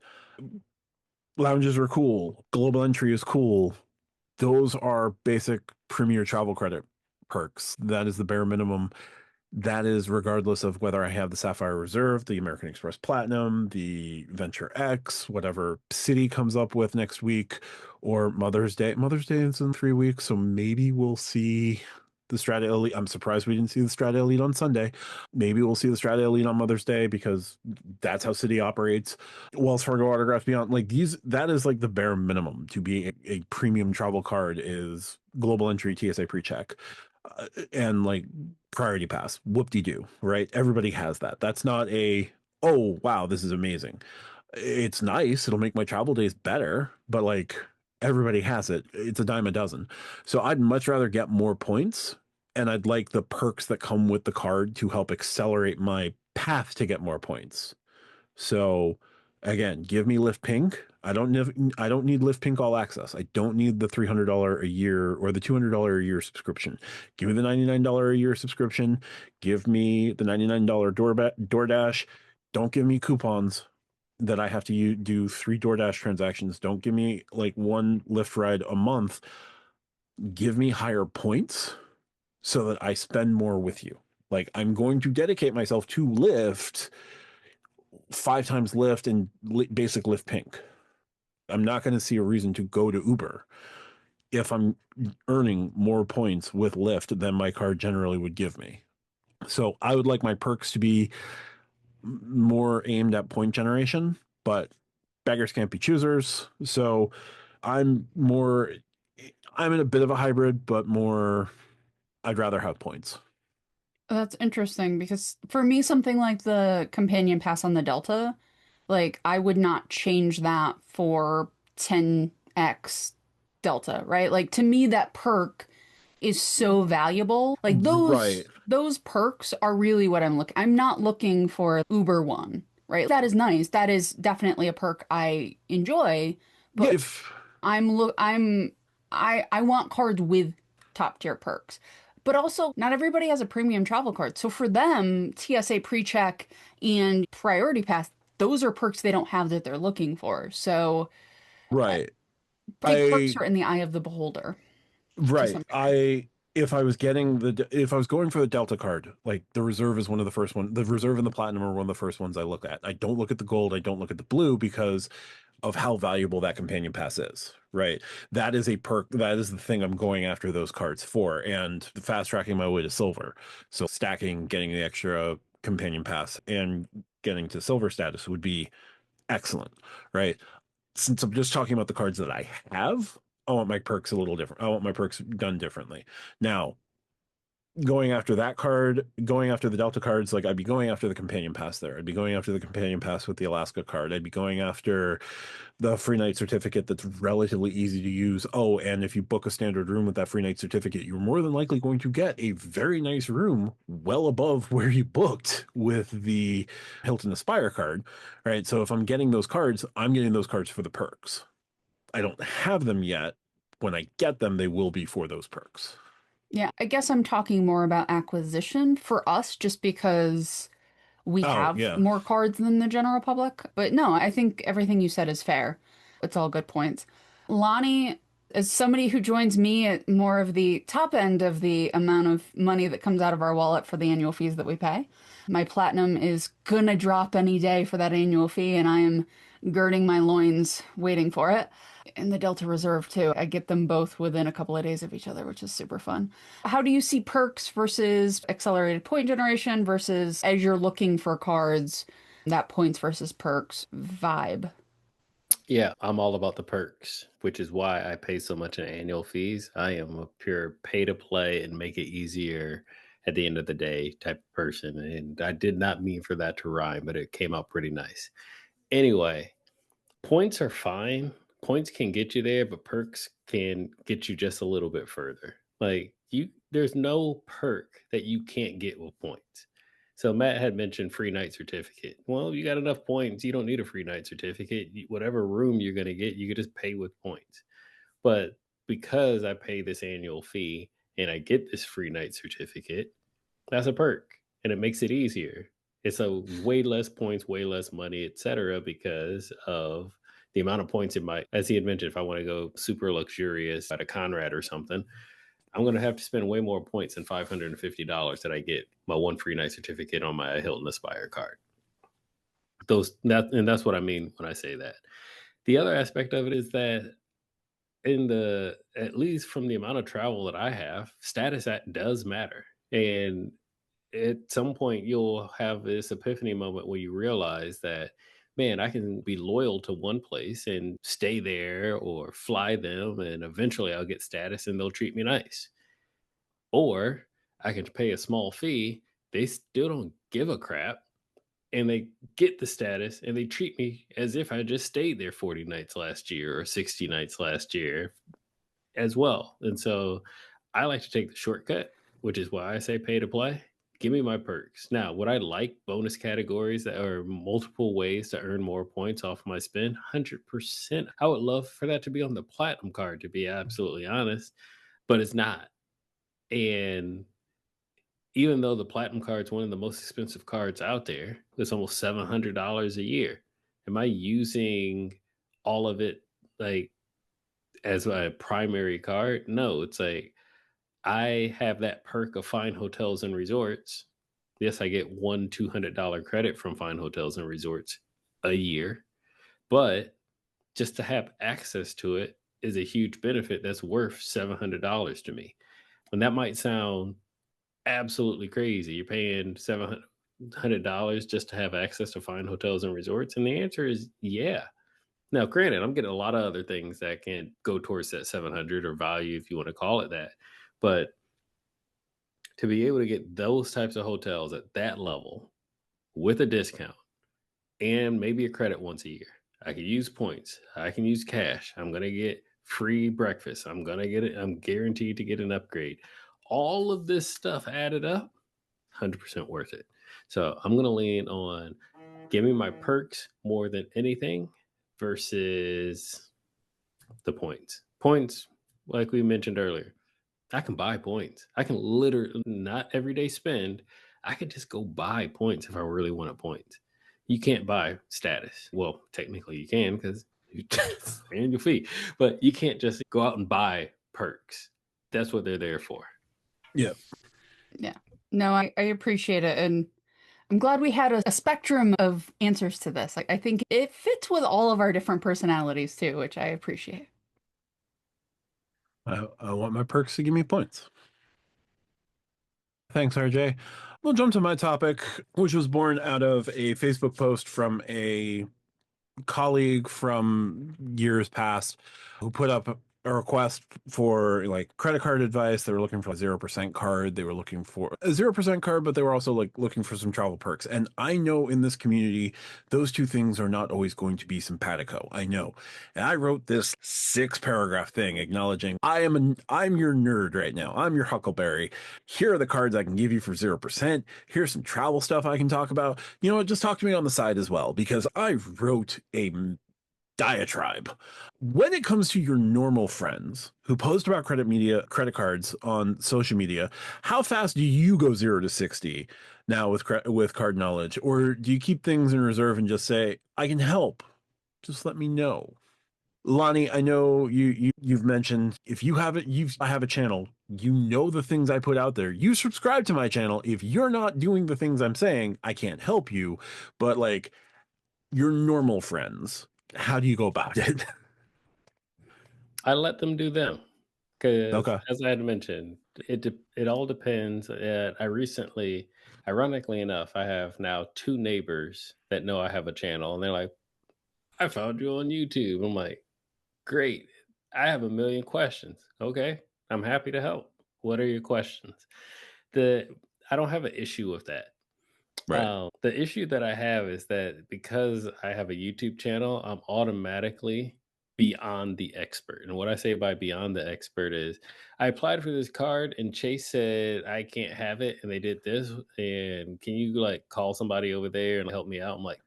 lounges are cool. Global entry is cool. Those are basic premier travel credit perks. That is the bare minimum. That is regardless of whether I have the Sapphire Reserve, the American Express Platinum, the Venture X, whatever City comes up with next week, or Mother's Day. Mother's Day is in 3 weeks, so maybe we'll see the Strata Elite. I'm surprised we didn't see the Strata Elite on Sunday. Maybe we'll see the Strata Elite on Mother's Day because that's how City operates. Wells Fargo Autographs Beyond, like these, that is like the bare minimum to be a premium travel card is global entry, TSA pre-check. And like priority pass, whoop-de-doo, right? Everybody has that. That's not a, oh, wow, this is amazing. It's nice. It'll make my travel days better, but like everybody has it. It's a dime a dozen. So I'd much rather get more points, and I'd like the perks that come with the card to help accelerate my path to get more points. So again, give me Lift Pink. I don't need Lift Pink All Access. I don't need the $300 a year or the $200 a year subscription. Give me the $99 a year subscription. Give me the $99 DoorDash. Don't give me coupons that I have to do 3 DoorDash transactions. Don't give me like one Lyft ride a month. Give me higher points so that I spend more with you. Like I'm going to dedicate myself to Lyft 5 times Lyft and basic Lyft Pink. I'm not going to see a reason to go to Uber if I'm earning more points with Lyft than my card generally would give me. So I would like my perks to be more aimed at point generation, but beggars can't be choosers. So I'm in a bit of a hybrid, but more, I'd rather have points. That's interesting because for me, something like the companion pass on the Delta, like I would not change that for 10x Delta, right? Like to me, that perk is so valuable. Like Right. those perks are really what I'm not looking for Uber One, right? That is nice. That is definitely a perk I enjoy, Yeah, but if I want cards with top tier perks. But also, not everybody has a premium travel card. So for them, TSA pre-check and priority pass, those are perks they don't have that they're looking for. So right. big perks I are in the eye of the beholder to Right. some degree. If I was going for the Delta card, like the reserve is one of the first one. The reserve and the platinum are one of the first ones I look at. I don't look at the gold. I don't look at the blue because of how valuable that companion pass is. Right. That is a perk. That is the thing I'm going after those cards for, and fast tracking my way to silver. So stacking, getting the extra companion pass, and getting to silver status would be excellent. Right. Since I'm just talking about the cards that I have, I want my perks a little different. I want my perks done differently. Now, going after that card, going after the Delta cards, like I'd be going after the companion pass there. I'd be going after the companion pass with the Alaska card. I'd be going after the free night certificate that's relatively easy to use. Oh, and if you book a standard room with that free night certificate, you're more than likely going to get a very nice room well above where you booked with the Hilton Aspire card. Right. So if I'm getting those cards, I'm getting those cards for the perks. I don't have them yet. When I get them, they will be for those perks. Yeah, I guess I'm talking more about acquisition for us just because we Oh, have yeah. more cards than the general public. But no, I think everything you said is fair. It's all good points. Lani, as somebody who joins me at more of the top end of the amount of money that comes out of our wallet for the annual fees that we pay, my platinum is gonna drop any day for that annual fee, and I am girding my loins waiting for it. And the Delta Reserve, too. I get them both within a couple of days of each other, which is super fun. How do you see perks versus accelerated point generation versus as you're looking for cards, that points versus perks vibe? Yeah, I'm all about the perks, which is why I pay so much in annual fees. I am a pure pay to play and make it easier at the end of the day type of person. And I did not mean for that to rhyme, but it came out pretty nice. Anyway, points are fine. Points can get you there, but perks can get you just a little bit further. Like there's no perk that you can't get with points. So Matt had mentioned free night certificate. Well, you got enough points, you don't need a free night certificate. Whatever room you're going to get, you can just pay with points. But because I pay this annual fee and I get this free night certificate, that's a perk and it makes it easier. It's a way less points, way less money, etc. because of the amount of points it might, as he had mentioned, if I want to go super luxurious at a Conrad or something, I'm going to have to spend way more points than $550 that I get my one free night certificate on my Hilton Aspire card. That's what I mean when I say that. The other aspect of it is that at least from the amount of travel that I have, status does matter. And at some point you'll have this epiphany moment where you realize that, man, I can be loyal to one place and stay there or fly them, and eventually I'll get status and they'll treat me nice. Or I can pay a small fee, they still don't give a crap, and they get the status and they treat me as if I just stayed there 40 nights last year or 60 nights last year as well. And so I like to take the shortcut, which is why I say pay to play. Give me my perks. Now, would I like bonus categories that are multiple ways to earn more points off my spend? 100%. I would love for that to be on the platinum card, to be absolutely honest, but it's not. And even though the platinum card is one of the most expensive cards out there, it's almost $700 a year. Am I using all of it like as my primary card? No, it's like I have that perk of Fine Hotels and Resorts. Yes, I get one $200 credit from Fine Hotels and Resorts a year, but just to have access to it is a huge benefit that's worth $700 to me. And that might sound absolutely crazy. You're paying $700 just to have access to Fine Hotels and Resorts, and the answer is yeah. Now, granted, I'm getting a lot of other things that can go towards that 700 or value, if you want to call it that. But to be able to get those types of hotels at that level with a discount and maybe a credit once a year, I can use points. I can use cash. I'm going to get free breakfast. I'm going to get it. I'm guaranteed to get an upgrade. All of this stuff added up, 100% worth it. So I'm going to lean on give me my perks more than anything versus the points. Points, like we mentioned earlier, I can buy points. I can literally not everyday spend. I can just go buy points if I really want a point. You can't buy status. Well, technically you can because you annual fee, but you can't just go out and buy perks. That's what they're there for. Yeah. Yeah. No, I appreciate it. And I'm glad we had a spectrum of answers to this. I think it fits with all of our different personalities too, which I appreciate. I want my perks to give me points. Thanks, RJ. We'll jump to my topic, which was born out of a Facebook post from a colleague from years past who put up a request for like credit card advice. They were looking for a 0% card. They were looking for a 0% card, but they were also like looking for some travel perks. And I know in this community, those two things are not always going to be simpatico. I know. And I wrote this 6-paragraph thing acknowledging I'm your nerd right now. I'm your Huckleberry. Here are the cards I can give you for 0%. Here's some travel stuff I can talk about. You know what? Just talk to me on the side as well, because I wrote a diatribe. When it comes to your normal friends who post about credit cards on social media, how fast do you go 0 to 60 now with card knowledge? Or do you keep things in reserve and just say, I can help, just let me know? Lani, I know you've mentioned if you have it, I have a channel. You know the things I put out there. You subscribe to my channel. If you're not doing the things I'm saying, I can't help you. But like your normal friends, how do you go about it? I let them do them because, Okay. as I had mentioned, it all depends. I recently, ironically enough, I have now 2 neighbors that know I have a channel, and they're like, "I found you on YouTube." I'm like, "Great! I have a million questions." Okay, I'm happy to help. What are your questions? I don't have an issue with that. Right. The issue that I have is that because I have a YouTube channel, I'm automatically beyond the expert. And what I say by beyond the expert is I applied for this card and Chase said I can't have it and they did this, and can you like call somebody over there and help me out? I'm like,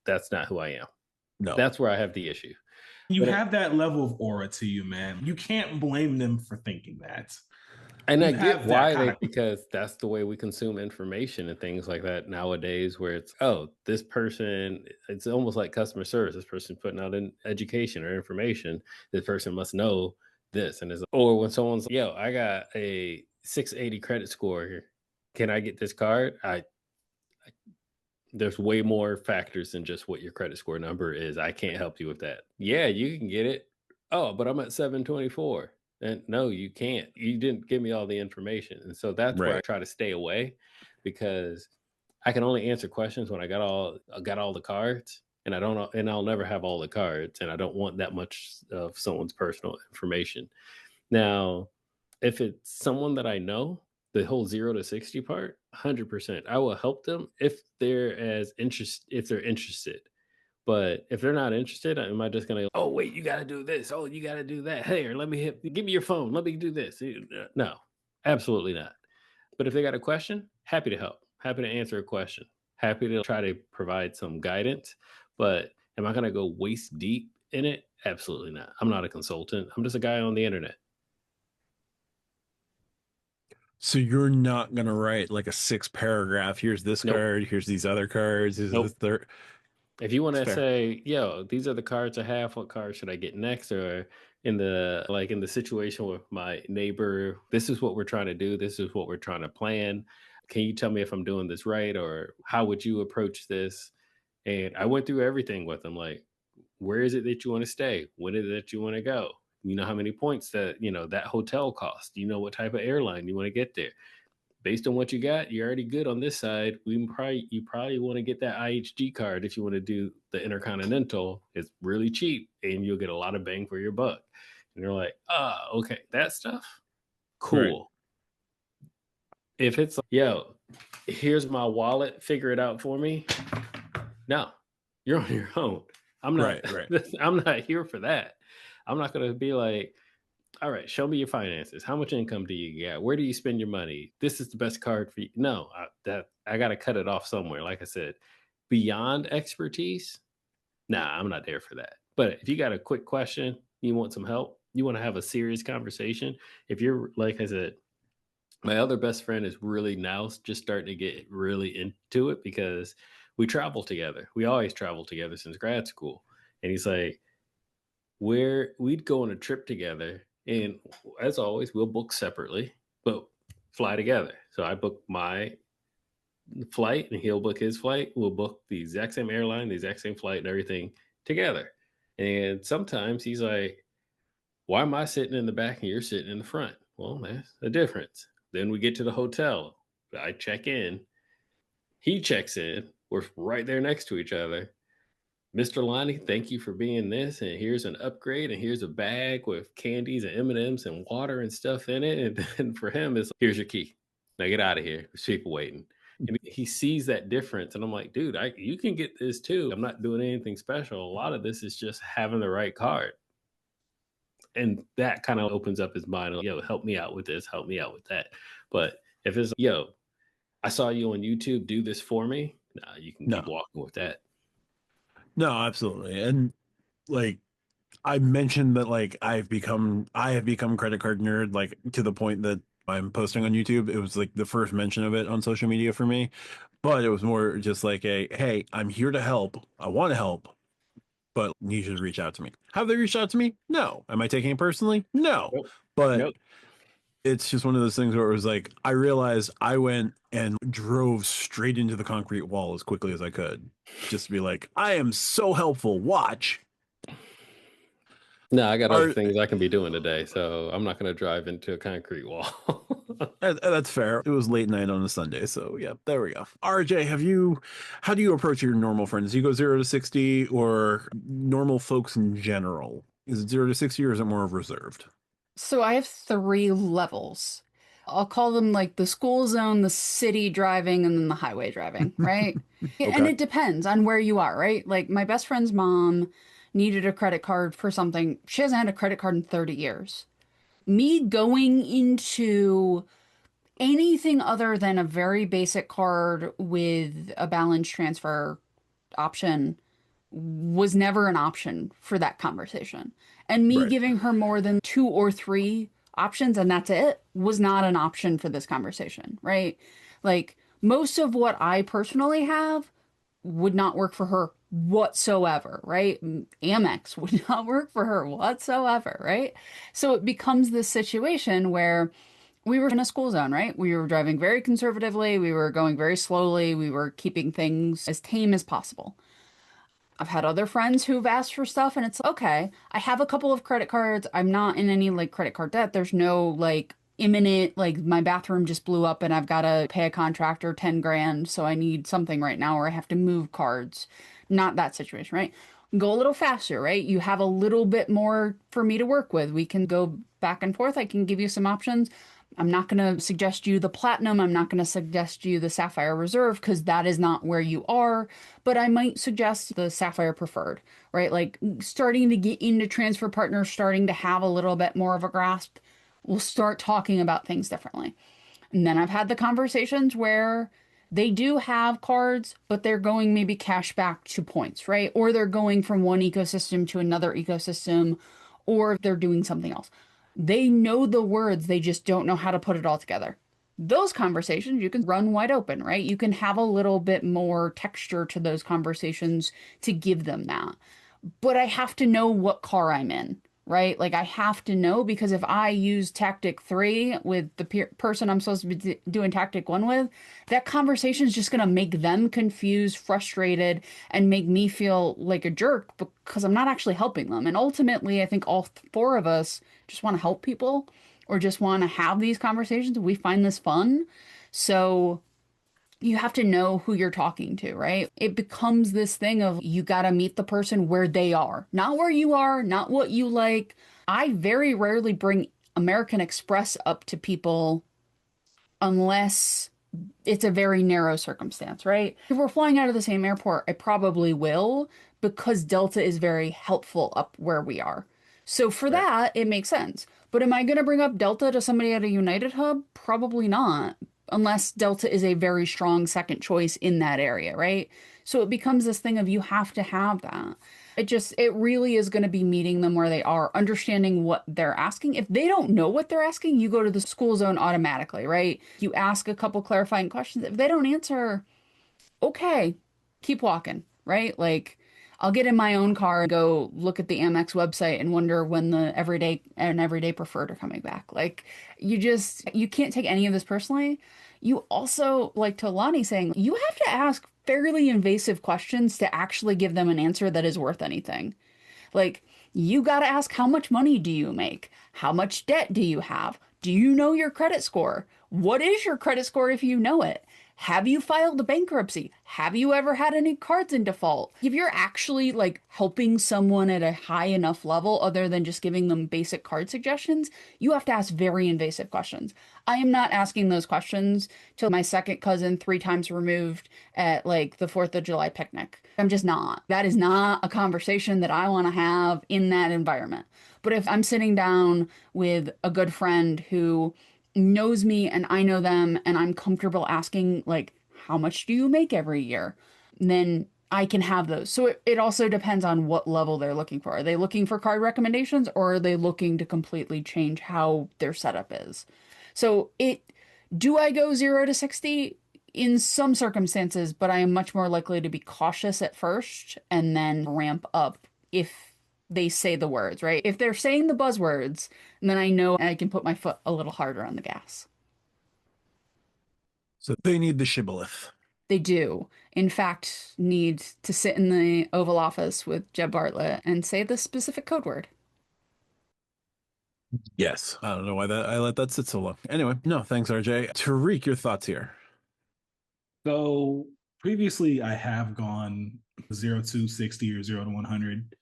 that's not who I am. No. That's where I have the issue. You But have that level of aura to you, man. You can't blame them for thinking that. And You I get have that why kind of- because that's the way we consume information and things like that nowadays, where it's, oh, this person, it's almost like customer service. This person putting out an education or information. This person must know this, and it's, or when someone's like, yo, I got a 680 credit score here, can I get this card? There's way more factors than just what your credit score number is. I can't help you with that. Yeah, you can get it. Oh, but I'm at 724. And no, you can't. You didn't give me all the information. And so that's where I Right. try to stay away, because I can only answer questions when I got all the cards, and I don't know, and I'll never have all the cards, and I don't want that much of someone's personal information. Now, if it's someone that I know, the whole 0 to 60 part, 100%, I will help them if they're interested. But if they're not interested, am I just gonna, oh wait, you gotta do this. Oh, you gotta do that. Hey, or give me your phone. Let me do this. No, absolutely not. But if they got a question, happy to help. Happy to answer a question. Happy to try to provide some guidance. But am I gonna go waist deep in it? Absolutely not. I'm not a consultant. I'm just a guy on the internet. So you're not gonna write like a 6 paragraph. Here's this Nope. card. Here's these other cards. Here's this Nope. third. If you want It's to fair. say, yo, these are the cards I have, what card should I get next? Or in the situation with my neighbor, this is what we're trying to do. This is what we're trying to plan. Can you tell me if I'm doing this right? Or how would you approach this? And I went through everything with them. Like, where is it that you want to stay? When is it that you want to go? You know how many points that hotel costs? You know what type of airline you want to get there? Based on what you got, you're already good on this side. You probably want to get that IHG card if you want to do the Intercontinental. It's really cheap and you'll get a lot of bang for your buck. And you're like, okay, that stuff, Right. cool. If it's like, yo, here's my wallet, figure it out for me. No, you're on your own. I'm not. Right. I'm not here for that. I'm not gonna be like, all right, show me your finances. How much income do you get? Where do you spend your money? This is the best card for you. No, I got to cut it off somewhere. Like I said, beyond expertise, nah, I'm not there for that. But if you got a quick question, you want some help, you want to have a serious conversation. If you're, like I said, my other best friend is really now just starting to get really into it because we travel together. We always travel together since grad school. And he's like, where we'd go on a trip together, and as always we'll book separately but fly together. So I book my flight and he'll book his flight. We'll book the exact same airline, the exact same flight and everything together. And sometimes he's like, why am I sitting in the back and you're sitting in the front? Well, that's a difference. Then we get to the hotel, I check in, he checks in, we're right there next to each other. Mr. Lani, thank you for being this, and here's an upgrade, and here's a bag with candies and M&Ms and water and stuff in it. And then for him, it's here's your key. Now get out of here. There's people waiting. And he sees that difference, and I'm like, dude, you can get this too. I'm not doing anything special. A lot of this is just having the right card, and that kind of opens up his mind. Yo, help me out with this. Help me out with that. But if it's yo, I saw you on YouTube. Do this for me. Nah, you can keep walking with that. No, absolutely. And like I mentioned that like I have become credit card nerd, like to the point that I'm posting on YouTube. It was like the first mention of it on social media for me. But it was more just like hey, I'm here to help. I want to help, but you should reach out to me. Have they reached out to me? No. Am I taking it personally? No. Nope. But Nope. it's just one of those things where it was like I realized I went and drove straight into the concrete wall as quickly as I could, just to be like, I am so helpful. Watch. No, I got other things I can be doing today, so I'm not going to drive into a concrete wall. That's fair. It was late night on a Sunday, so yeah, there we go. RJ, how do you approach your normal friends? Do you go 0 to 60 or normal folks in general? Is it 0 to 60 or is it more reserved? So I have 3 levels. I'll call them like the school zone, the city driving, and then the highway driving, right? And it depends on where you are, right? Like my best friend's mom needed a credit card for something. She hasn't had a credit card in 30 years. Me going into anything other than a very basic card with a balance transfer option was never an option for that conversation. And me giving her more than 2 or 3 options and that's it was not an option for this conversation, right? Like most of what I personally have would not work for her whatsoever, right? Amex would not work for her whatsoever, right? So it becomes this situation where we were in a school zone, right? We were driving very conservatively, we were going very slowly, we were keeping things as tame as possible. I've had other friends who've asked for stuff and it's okay. I have a couple of credit cards. I'm not in any like credit card debt. There's no like imminent, like my bathroom just blew up and I've got to pay a contractor 10 grand. So I need something right now or I have to move cards. Not that situation, right? Go a little faster, right? You have a little bit more for me to work with. We can go back and forth. I can give you some options. I'm not going to suggest you the platinum. I'm not going to suggest you the sapphire reserve because that is not where you are. But I might suggest the sapphire preferred, right? Like starting to get into transfer partners, starting to have a little bit more of a grasp. We'll start talking about things differently. And then I've had the conversations where they do have cards, but they're going maybe cash back to points, right? Or they're going from one ecosystem to another ecosystem, or they're doing something else. They know the words, they just don't know how to put it all together. Those conversations you can run wide open, right? You can have a little bit more texture to those conversations to give them that. But I have to know what car I'm in, right? Like I have to know because if I use tactic 3 with the person I'm supposed to be doing tactic 1 with, that conversation is just going to make them confused, frustrated, and make me feel like a jerk because I'm not actually helping them. And ultimately, I think all 4 of us just want to help people or just want to have these conversations. We find this fun. So you have to know who you're talking to, right? It becomes this thing of you got to meet the person where they are, not where you are, not what you like. I very rarely bring American Express up to people unless it's a very narrow circumstance, right? If we're flying out of the same airport, I probably will because Delta is very helpful up where we are. So for Right. that, it makes sense. But am I going to bring up Delta to somebody at a United hub? Probably not, unless Delta is a very strong second choice in that area, right? So it becomes this thing of you have to have that. It really is going to be meeting them where they are, understanding what they're asking. If they don't know what they're asking, you go to the school zone automatically, right? You ask a couple clarifying questions. If they don't answer, okay, keep walking, right? Like I'll get in my own car and go look at the Amex website and wonder when the everyday preferred are coming back. Like you can't take any of this personally. You also, like to Lani saying, you have to ask fairly invasive questions to actually give them an answer that is worth anything. Like, you got to ask, how much money do you make? How much debt do you have? Do you know your credit score? What is your credit score if you know it? Have you filed a bankruptcy? Have you ever had any cards in default? If you're actually like helping someone at a high enough level, other than just giving them basic card suggestions, you have to ask very invasive questions. I am not asking those questions to my second cousin 3 times removed at like the 4th of July picnic. I'm just not. That is not a conversation that I want to have in that environment. But if I'm sitting down with a good friend who knows me and I know them and I'm comfortable asking like how much do you make every year, then I can have those. So it also depends on what level they're looking for. Are they looking for card recommendations or are they looking to completely change how their setup is? So do I go 0 to 60? In some circumstances, but I am much more likely to be cautious at first and then ramp up if they say the words, right? If they're saying the buzzwords, then I know I can put my foot a little harder on the gas. So they need the shibboleth. They do, in fact, need to sit in the Oval Office with Jeb Bartlett and say the specific code word. Yes. I don't know why I let that sit so long. Anyway, no, thanks, RJ. Tariq, your thoughts here. So previously, I have gone 0 to 60 or 0 to 100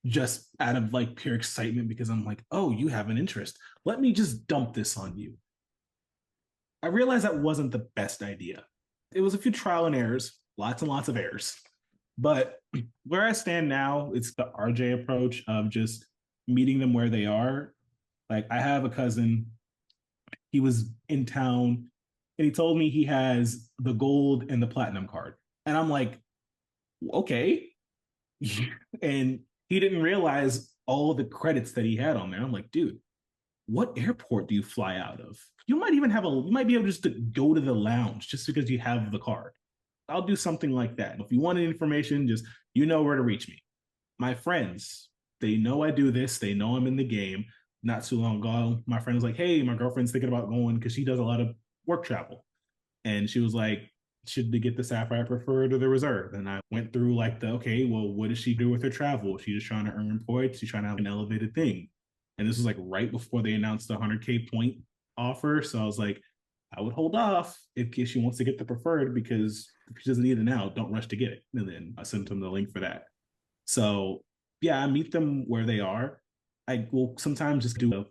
just out of like pure excitement because I'm like, oh, you have an interest. Let me just dump this on you. I realized that wasn't the best idea. It was a few trial and errors, lots and lots of errors. But where I stand now, it's the RJ approach of just meeting them where they are. Like I have a cousin, he was in town and he told me he has the gold and the platinum card. And I'm like, okay. And he didn't realize all the credits that he had on there. I'm like, dude, what airport do you fly out of? You might be able just to go to the lounge just because you have the card. I'll do something like that. If you want any information, just you know where to reach me. My friends, they know I do this. They know I'm in the game. Not too long ago, my friend was like, "Hey, my girlfriend's thinking about going because she does a lot of work travel." And she was like, "Should they get the Sapphire Preferred or the Reserve?" And I went through like okay, well, what does she do with her travel? She's just trying to earn points. She's trying to have an elevated thing. And this was like right before they announced the 100K point offer. So I was like, I would hold off in case she wants to get the preferred because if she doesn't need it now, don't rush to get it. And then I sent them the link for that. So yeah, I meet them where they are. I will sometimes just do a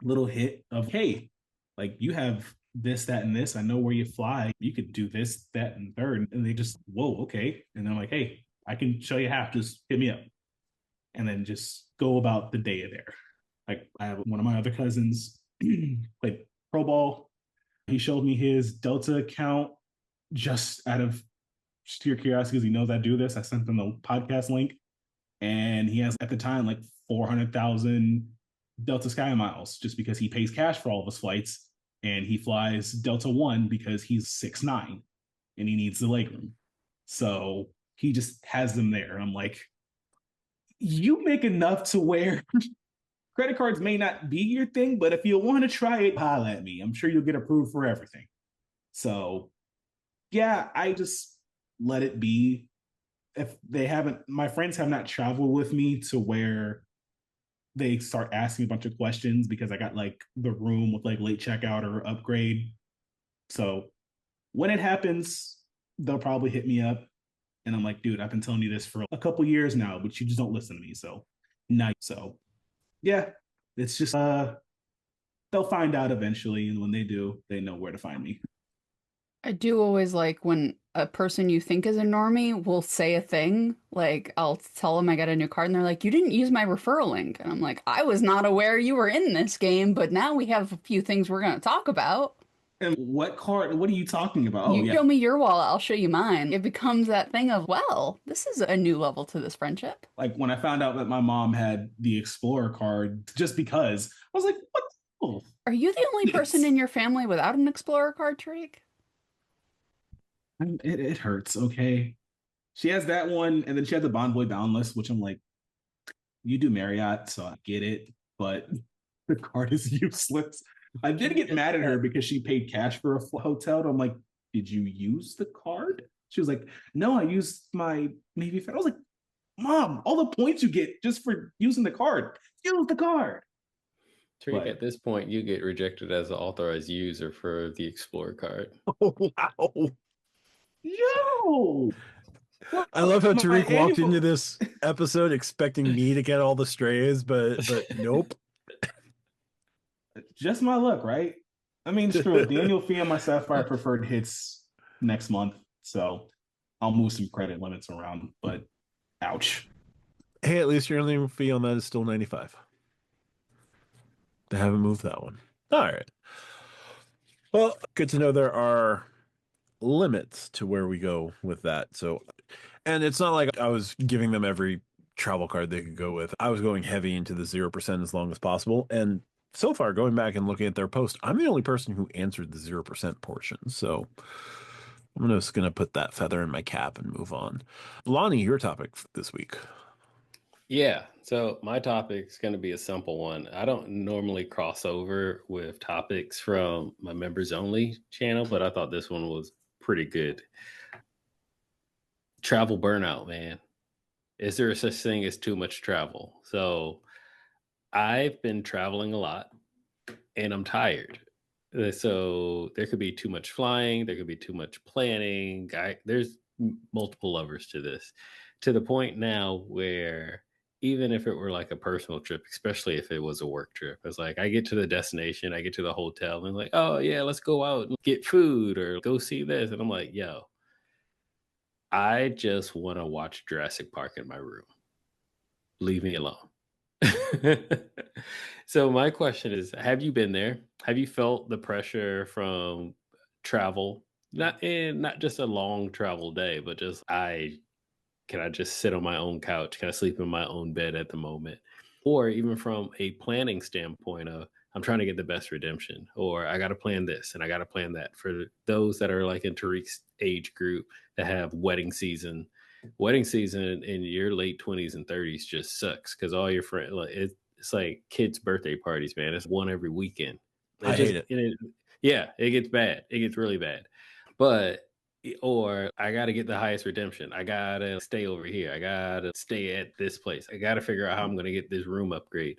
little hit of, hey, like you have this, that, and this. I know where you fly. You could do this, that, and third. And they just, whoa, okay. And I'm like, hey, I can show you how. Just hit me up. And then just go about the day there. Like I have one of my other cousins played pro ball. He showed me his Delta account just out of sheer curiosity because he knows I do this. I sent him the podcast link, and he has at the time like 400,000 Delta Sky miles just because he pays cash for all of his flights, and he flies Delta One because he's 6'9" and he needs the legroom. So he just has them there. I'm like, you make enough to where credit cards may not be your thing, but if you want to try it, holla at me. I'm sure you'll get approved for everything. So yeah, I just let it be. If they haven't, my friends have not traveled with me to where they start asking a bunch of questions because I got like the room with like late checkout or upgrade. So when it happens, they'll probably hit me up. And I'm like, dude, I've been telling you this for a couple years now, but you just don't listen to me. So now, so yeah, it's just they'll find out eventually, and when they do, they know where to find me. I do always like when a person you think is a normie will say a thing. Like, I'll tell them I got a new card, and they're like, "You didn't use my referral link." And I'm like, "I was not aware you were in this game, but now we have a few things we're going to talk about." And what card? What are you talking about? Oh You yeah, show me your wallet, I'll show you mine. It becomes that thing of, well, this is a new level to this friendship. like when I found out that my mom had the Explorer card, just because I was like, what? Oh, Are you the only person in your family without an Explorer card, Tariq? it hurts. Okay, she has that one, and then she has the Bonvoy Boundless, which I'm like, you do Marriott, so I get it, but the card is useless. I did get mad at her because she paid cash for a hotel. I'm like, did you use the card? She was like, no, I used my Navy. I was like, Mom, all the points you get just for using the card, use the card. Tariq, But- at this point, you get rejected as an authorized user for the Explorer card. Oh, wow. Yo, I love how My Tariq walked annual- into this episode expecting me to get all the strays, but nope. just my luck, right? I mean, screw it. The annual fee on my Sapphire Preferred hits next month, so I'll move some credit limits around. But ouch. Hey, at least your only fee on that is still 95. They haven't moved that one. All right. Well, good to know there are limits to where we go with that. So, and it's not like I was giving them every travel card they could go with. I was going heavy into the 0% as long as possible. And so far, going back and looking at their post, I'm the only person who answered the 0% portion. So I'm just going to put that feather in my cap and move on. Lani, your topic this week. Yeah, so my topic's going to be a simple one. I don't normally cross over with topics from my members only channel, but I thought this one was pretty good. Travel burnout, man. Is there such thing as too much travel? So I've been traveling a lot and I'm tired. So there could be too much flying, there could be too much planning. There's multiple levers to this, to the point now where even if it were like a personal trip, especially if it was a work trip, it's like I get to the destination, I get to the hotel, and like, oh yeah, let's go out and get food or go see this. And I'm like, yo, I just want to watch Jurassic Park in my room. Leave me alone. So my question is, have you been there? Have you felt the pressure from travel? Not just a long travel day, but just can I just sit on my own couch? Can I sleep in my own bed at the moment? Or even from a planning standpoint of I'm trying to get the best redemption, or I got to plan this and I got to plan that. For those that are like in Tariq's age group that have wedding season in your late 20s and 30s just sucks because all your friends, like, it's like kids' birthday parties, man. It's one every weekend. I hate it. Yeah, it gets bad. It gets really bad. But, or I got to get the highest redemption. I got to stay over here. I got to stay at this place. I got to figure out how I'm going to get this room upgrade,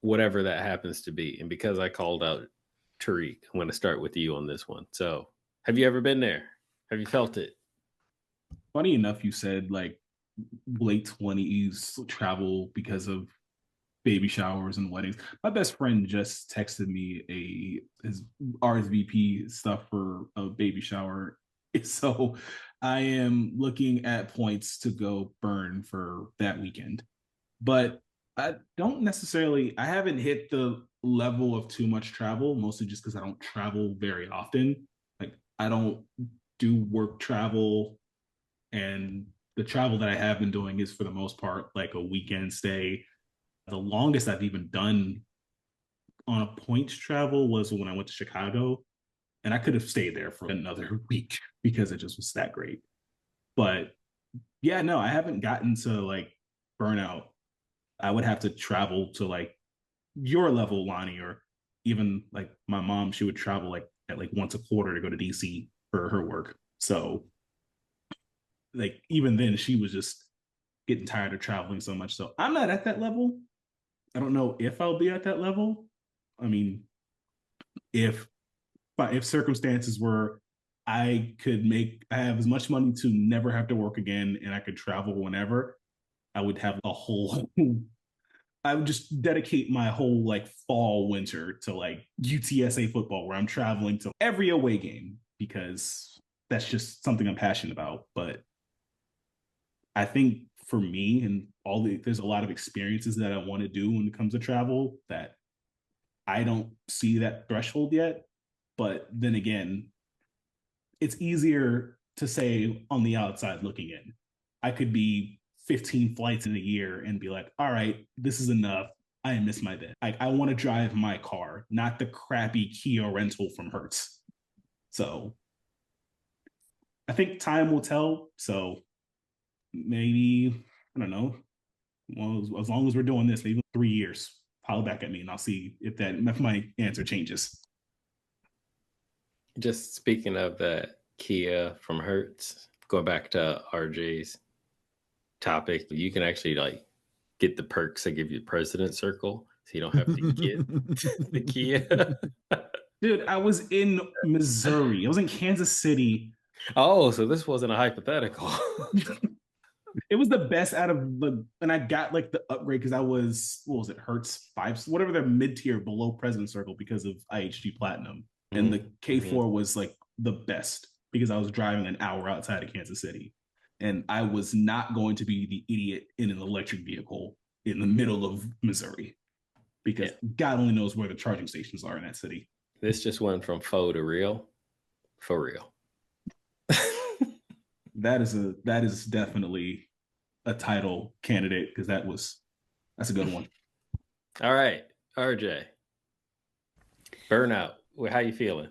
whatever that happens to be. And because I called out Tariq, I'm going to start with you on this one. So, have you ever been there? Have you felt it? Funny enough, you said like late 20s travel because of baby showers and weddings. My best friend just texted me his RSVP stuff for a baby shower. So I am looking at points to go burn for that weekend. But I haven't hit the level of too much travel, mostly just because I don't travel very often. Like I don't do work travel, and the travel that I have been doing is for the most part like a weekend stay. The longest I've even done on a points travel was when I went to Chicago, and I could have stayed there for another week because it just was that great. But yeah, no, I haven't gotten to like burnout. I would have to travel to like your level, Lani, or even like my mom. She would travel like at like once a quarter to go to DC for her work. So like even then, she was just getting tired of traveling so much. So I'm not at that level. I don't know if I'll be at that level. I mean, if circumstances were I have as much money to never have to work again and I could travel whenever, I would have a whole I would just dedicate my whole like fall winter to like UTSA football where I'm traveling to every away game because that's just something I'm passionate about. But I think for me and there's a lot of experiences that I want to do when it comes to travel that I don't see that threshold yet. But then again, it's easier to say on the outside looking in. I could be 15 flights in a year and be like, all right, this is enough. I miss my day. I want to drive my car, not the crappy Kia rental from Hertz. So I think time will tell. So maybe, I don't know. Well, as long as we're doing this, maybe 3 years, holler back at me and I'll see if my answer changes. Just speaking of that Kia from Hertz, going back to RJ's topic, you can actually like get the perks that give you President Circle, so you don't have to get the Kia. Dude, I was in Missouri. I was in Kansas City. Oh, so this wasn't a hypothetical. It was the best out of and I got like the upgrade because I was, what was it, Hertz 5, whatever their mid-tier below President Circle because of IHG Platinum. And the K4 was like the best because I was driving an hour outside of Kansas City. And I was not going to be the idiot in an electric vehicle in the middle of Missouri because God only knows where the charging stations are in that city. This just went from faux to real, for real. That is definitely a title candidate because that's a good one. All right, RJ. Burnout. How you feeling?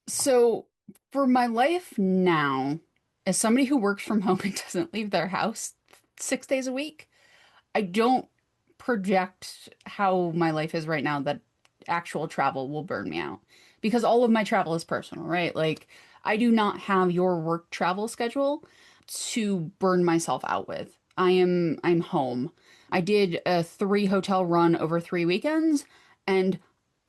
So for my life now, as somebody who works from home and doesn't leave their house 6 days a week, I don't project how my life is right now that actual travel will burn me out because all of my travel is personal, right? Like I do not have your work travel schedule to burn myself out with. I'm home. I did a 3 hotel run over 3 weekends, and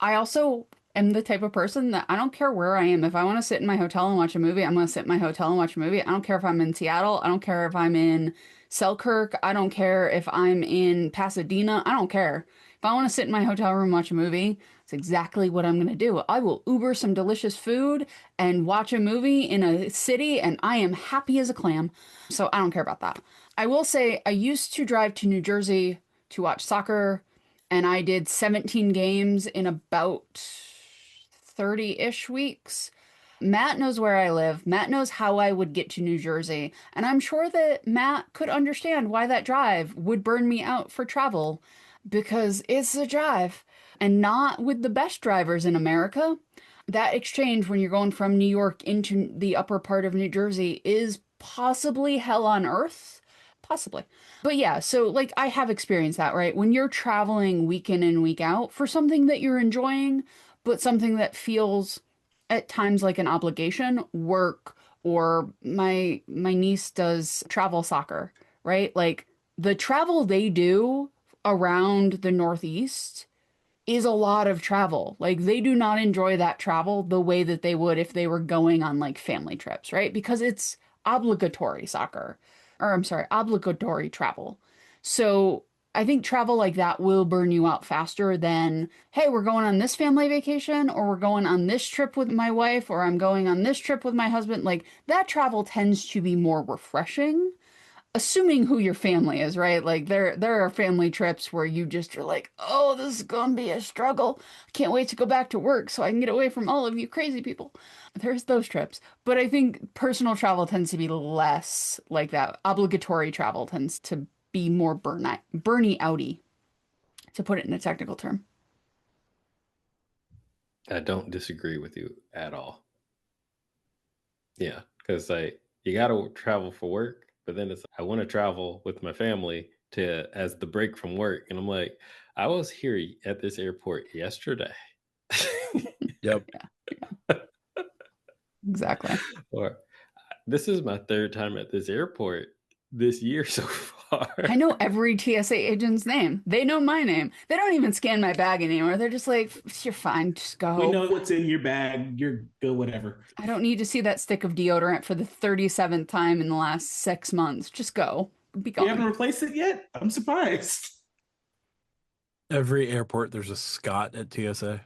I also am the type of person that I don't care where I am. If I want to sit in my hotel and watch a movie, I'm going to sit in my hotel and watch a movie. I don't care if I'm in Seattle. I don't care if I'm in Selkirk. I don't care if I'm in Pasadena. I don't care. If I want to sit in my hotel room and watch a movie, it's exactly what I'm going to do. I will Uber some delicious food and watch a movie in a city, and I am happy as a clam. So I don't care about that. I will say I used to drive to New Jersey to watch soccer, and I did 17 games in about 30-ish weeks. Matt knows where I live. Matt knows how I would get to New Jersey. And I'm sure that Matt could understand why that drive would burn me out for travel because it's a drive. and not with the best drivers in America. That exchange when you're going from New York into the upper part of New Jersey is possibly hell on earth. Possibly. But yeah, so like I have experienced that, right? When you're traveling week in and week out for something that you're enjoying, but something that feels at times like an obligation, work, or my niece does travel soccer, right? Like the travel they do around the Northeast is a lot of travel. Like they do not enjoy that travel the way that they would if they were going on like family trips, right? Because it's obligatory soccer, or I'm sorry, obligatory travel. So I think travel like that will burn you out faster than, hey, we're going on this family vacation, or we're going on this trip with my wife, or I'm going on this trip with my husband. Like that travel tends to be more refreshing, assuming who your family is, right? Like there are family trips where you just are like, oh, this is gonna be a struggle. Can't wait to go back to work so I can get away from all of you crazy people. There's those trips. But I think personal travel tends to be less like that. Obligatory travel tends to be more burny outy, to put it in a technical term. I don't disagree with you at all. Yeah, because like you got to travel for work, but then it's I want to travel with my family to as the break from work, and I'm like, I was here at this airport yesterday. Yep. Exactly. Or this is my third time at this airport this year so far. I know every TSA agent's name. They know my name. They don't even scan my bag anymore. They're just like, you're fine, just go. We know what's in your bag. You're good, whatever. I don't need to see that stick of deodorant for the 37th time in the last 6 months. Just go. Be You haven't gone. replaced it yet? I'm surprised. Every airport, there's a Scott at TSA.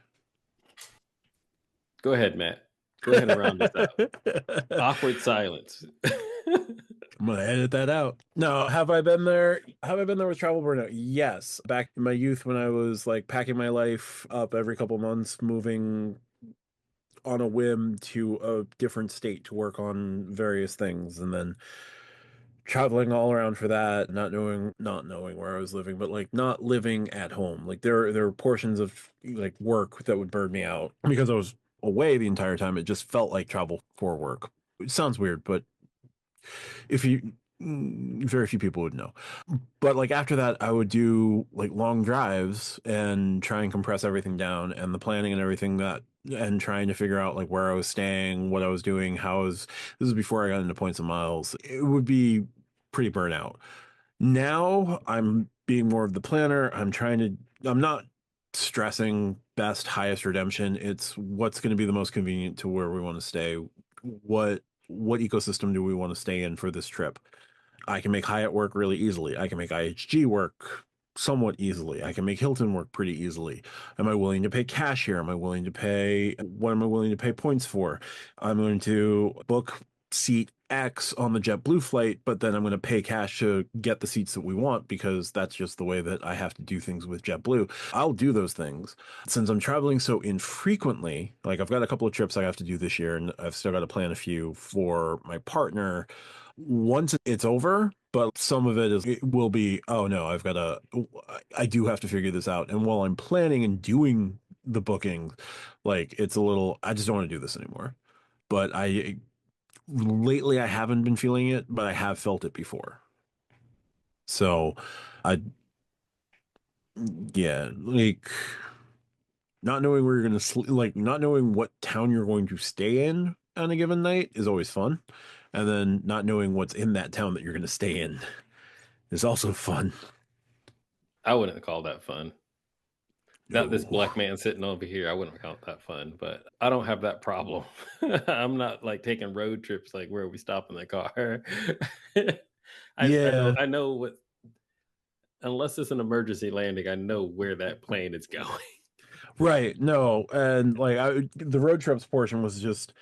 Go ahead, Matt. Go ahead and round this out. Awkward silence. I'm gonna edit that out. No, have I been there? Have I been there with travel burnout? Yes. Back in my youth when I was like packing my life up every couple months, moving on a whim to a different state to work on various things, and then traveling all around for that, not knowing where I was living, but like not living at home. Like there were portions of like work that would burn me out because I was away the entire time. It just felt like travel for work. It sounds weird, but if you very few people would know. But like after that, I would do like long drives and try and compress everything down and the planning and everything that and trying to figure out like where I was staying, what I was doing, this is before I got into points and miles. It would be pretty burnout. Now I'm being more of the planner. I'm not stressing best, highest redemption. It's what's going to be the most convenient to where we want to stay. What ecosystem do we want to stay in for this trip? I can make Hyatt work really easily. I can make IHG work somewhat easily. I can make Hilton work pretty easily. Am I willing to pay cash here? What am I willing to pay points for? I'm going to book seat X on the JetBlue flight, but then I'm going to pay cash to get the seats that we want because that's just the way that I have to do things with JetBlue. I'll do those things. Since I'm traveling so infrequently, like I've got a couple of trips I have to do this year and I've still got to plan a few for my partner once it's over, but some of it will be, oh no, I do have to figure this out. And while I'm planning and doing the booking, like it's a little, I just don't want to do this anymore. But lately I haven't been feeling it, but I have felt it before. So I, yeah, like not knowing where you're going to sleep, like not knowing what town you're going to stay in on a given night is always fun. And then not knowing what's in that town that you're going to stay in is also fun. I wouldn't call that fun. Not this No. black man sitting over here. I wouldn't count that fun, but I don't have that problem. I'm not like taking road trips like where we stop in the car. Yeah. I know what unless it's an emergency landing, I know where that plane is going. Right. No. And like the road trips portion was just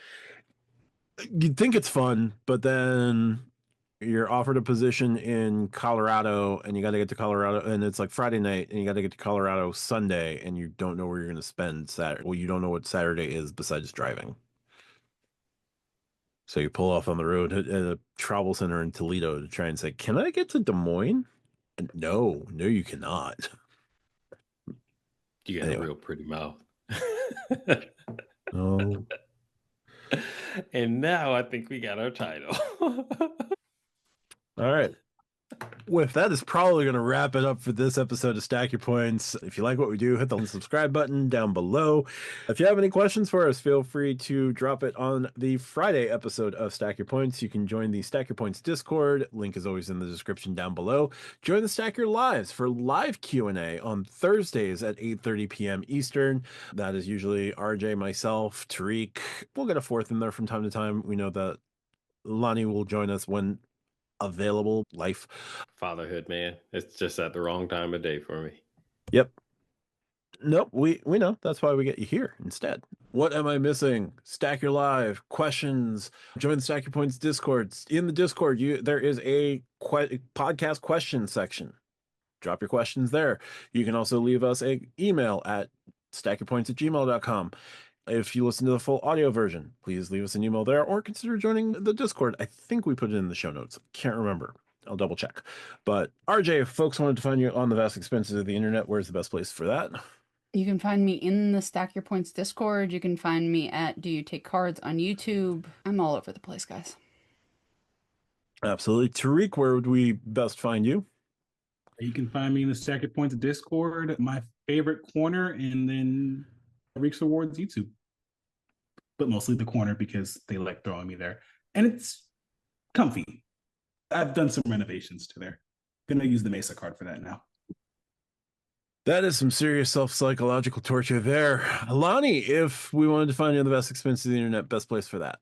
you'd think it's fun, but then you're offered a position in Colorado and you got to get to Colorado and it's like Friday night and you got to get to Colorado Sunday and you don't know where you're going to spend Saturday. Well, you don't know what Saturday is besides driving. So you pull off on the road at a travel center in Toledo to try and say, "Can I get to Des Moines?" And no, you cannot. You got Anyway. a real pretty mouth. Oh. And now I think we got our title. All right. With that is probably going to wrap it up for this episode of Stack Your Points. If you like what we do, hit the subscribe button down below. If you have any questions for us, feel free to drop it on the Friday episode of Stack Your Points. You can join the Stack Your Points Discord. Link is always in the description down below. Join the Stack Your Lives for live Q&A on Thursdays at 8:30 p.m. Eastern. That is usually RJ, myself, Tariq. We'll get a fourth in there from time to time. We know that Lani will join us when available. Life. Fatherhood, man. It's just at the wrong time of day for me. Yep. Nope, we know. That's why we get you here instead. What am I missing? Stack Your Live, questions, join the Stack Your Points Discord. In the Discord, there is a podcast question section. Drop your questions there. You can also leave us an email at stackyourpoints@gmail.com. If you listen to the full audio version, please leave us an email there or consider joining the Discord. I think we put it in the show notes. Can't remember. I'll double check. But RJ, if folks wanted to find you on the vast expenses of the internet, where's the best place for that? You can find me in the Stack Your Points Discord. You can find me at Do You Take Cards on YouTube. I'm all over the place, guys. Absolutely. Tariq, where would we best find you? You can find me in the Stack Your Points Discord, my favorite corner, and then Tariq's Rewards YouTube. But mostly the corner because they like throwing me there. And it's comfy. I've done some renovations to there. Gonna use the Mesa card for that now. That is some serious self-psychological torture there. Lani, if we wanted to find you on the best expenses of the internet, best place for that.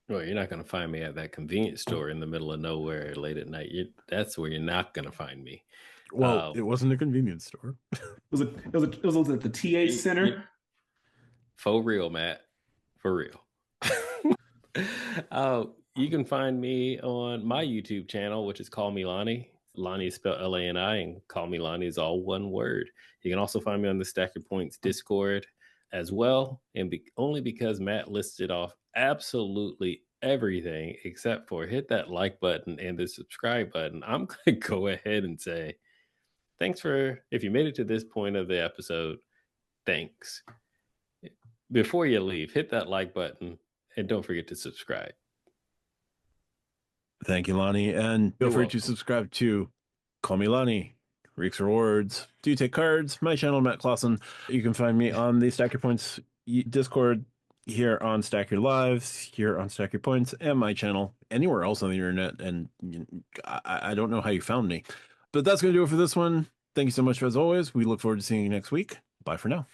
Well, you're not going to find me at that convenience store in the middle of nowhere late at night. That's where you're not going to find me. Well, it wasn't a convenience store. It was at the TA Center. For real, Matt. For real. You can find me on my YouTube channel, which is Call Me Lani. Lani is spelled Lani, and Call Me Lani is all one word. You can also find me on the Stack Your Points Discord as well. And only because Matt listed off absolutely everything except for hit that like button and the subscribe button, I'm going to go ahead and say thanks if you made it to this point of the episode, thanks. Before you leave, hit that like button and don't forget to subscribe. Thank you, Lani. And feel free to subscribe to Call Me Lani, Tariq's Rewards, Do You Take Cards, my channel, Matt Clausen. You can find me on the Stack Your Points Discord, here on Stack Your Lives, here on Stack Your Points, and my channel, anywhere else on the internet. And I don't know how you found me. But that's going to do it for this one. Thank you so much, as always. We look forward to seeing you next week. Bye for now.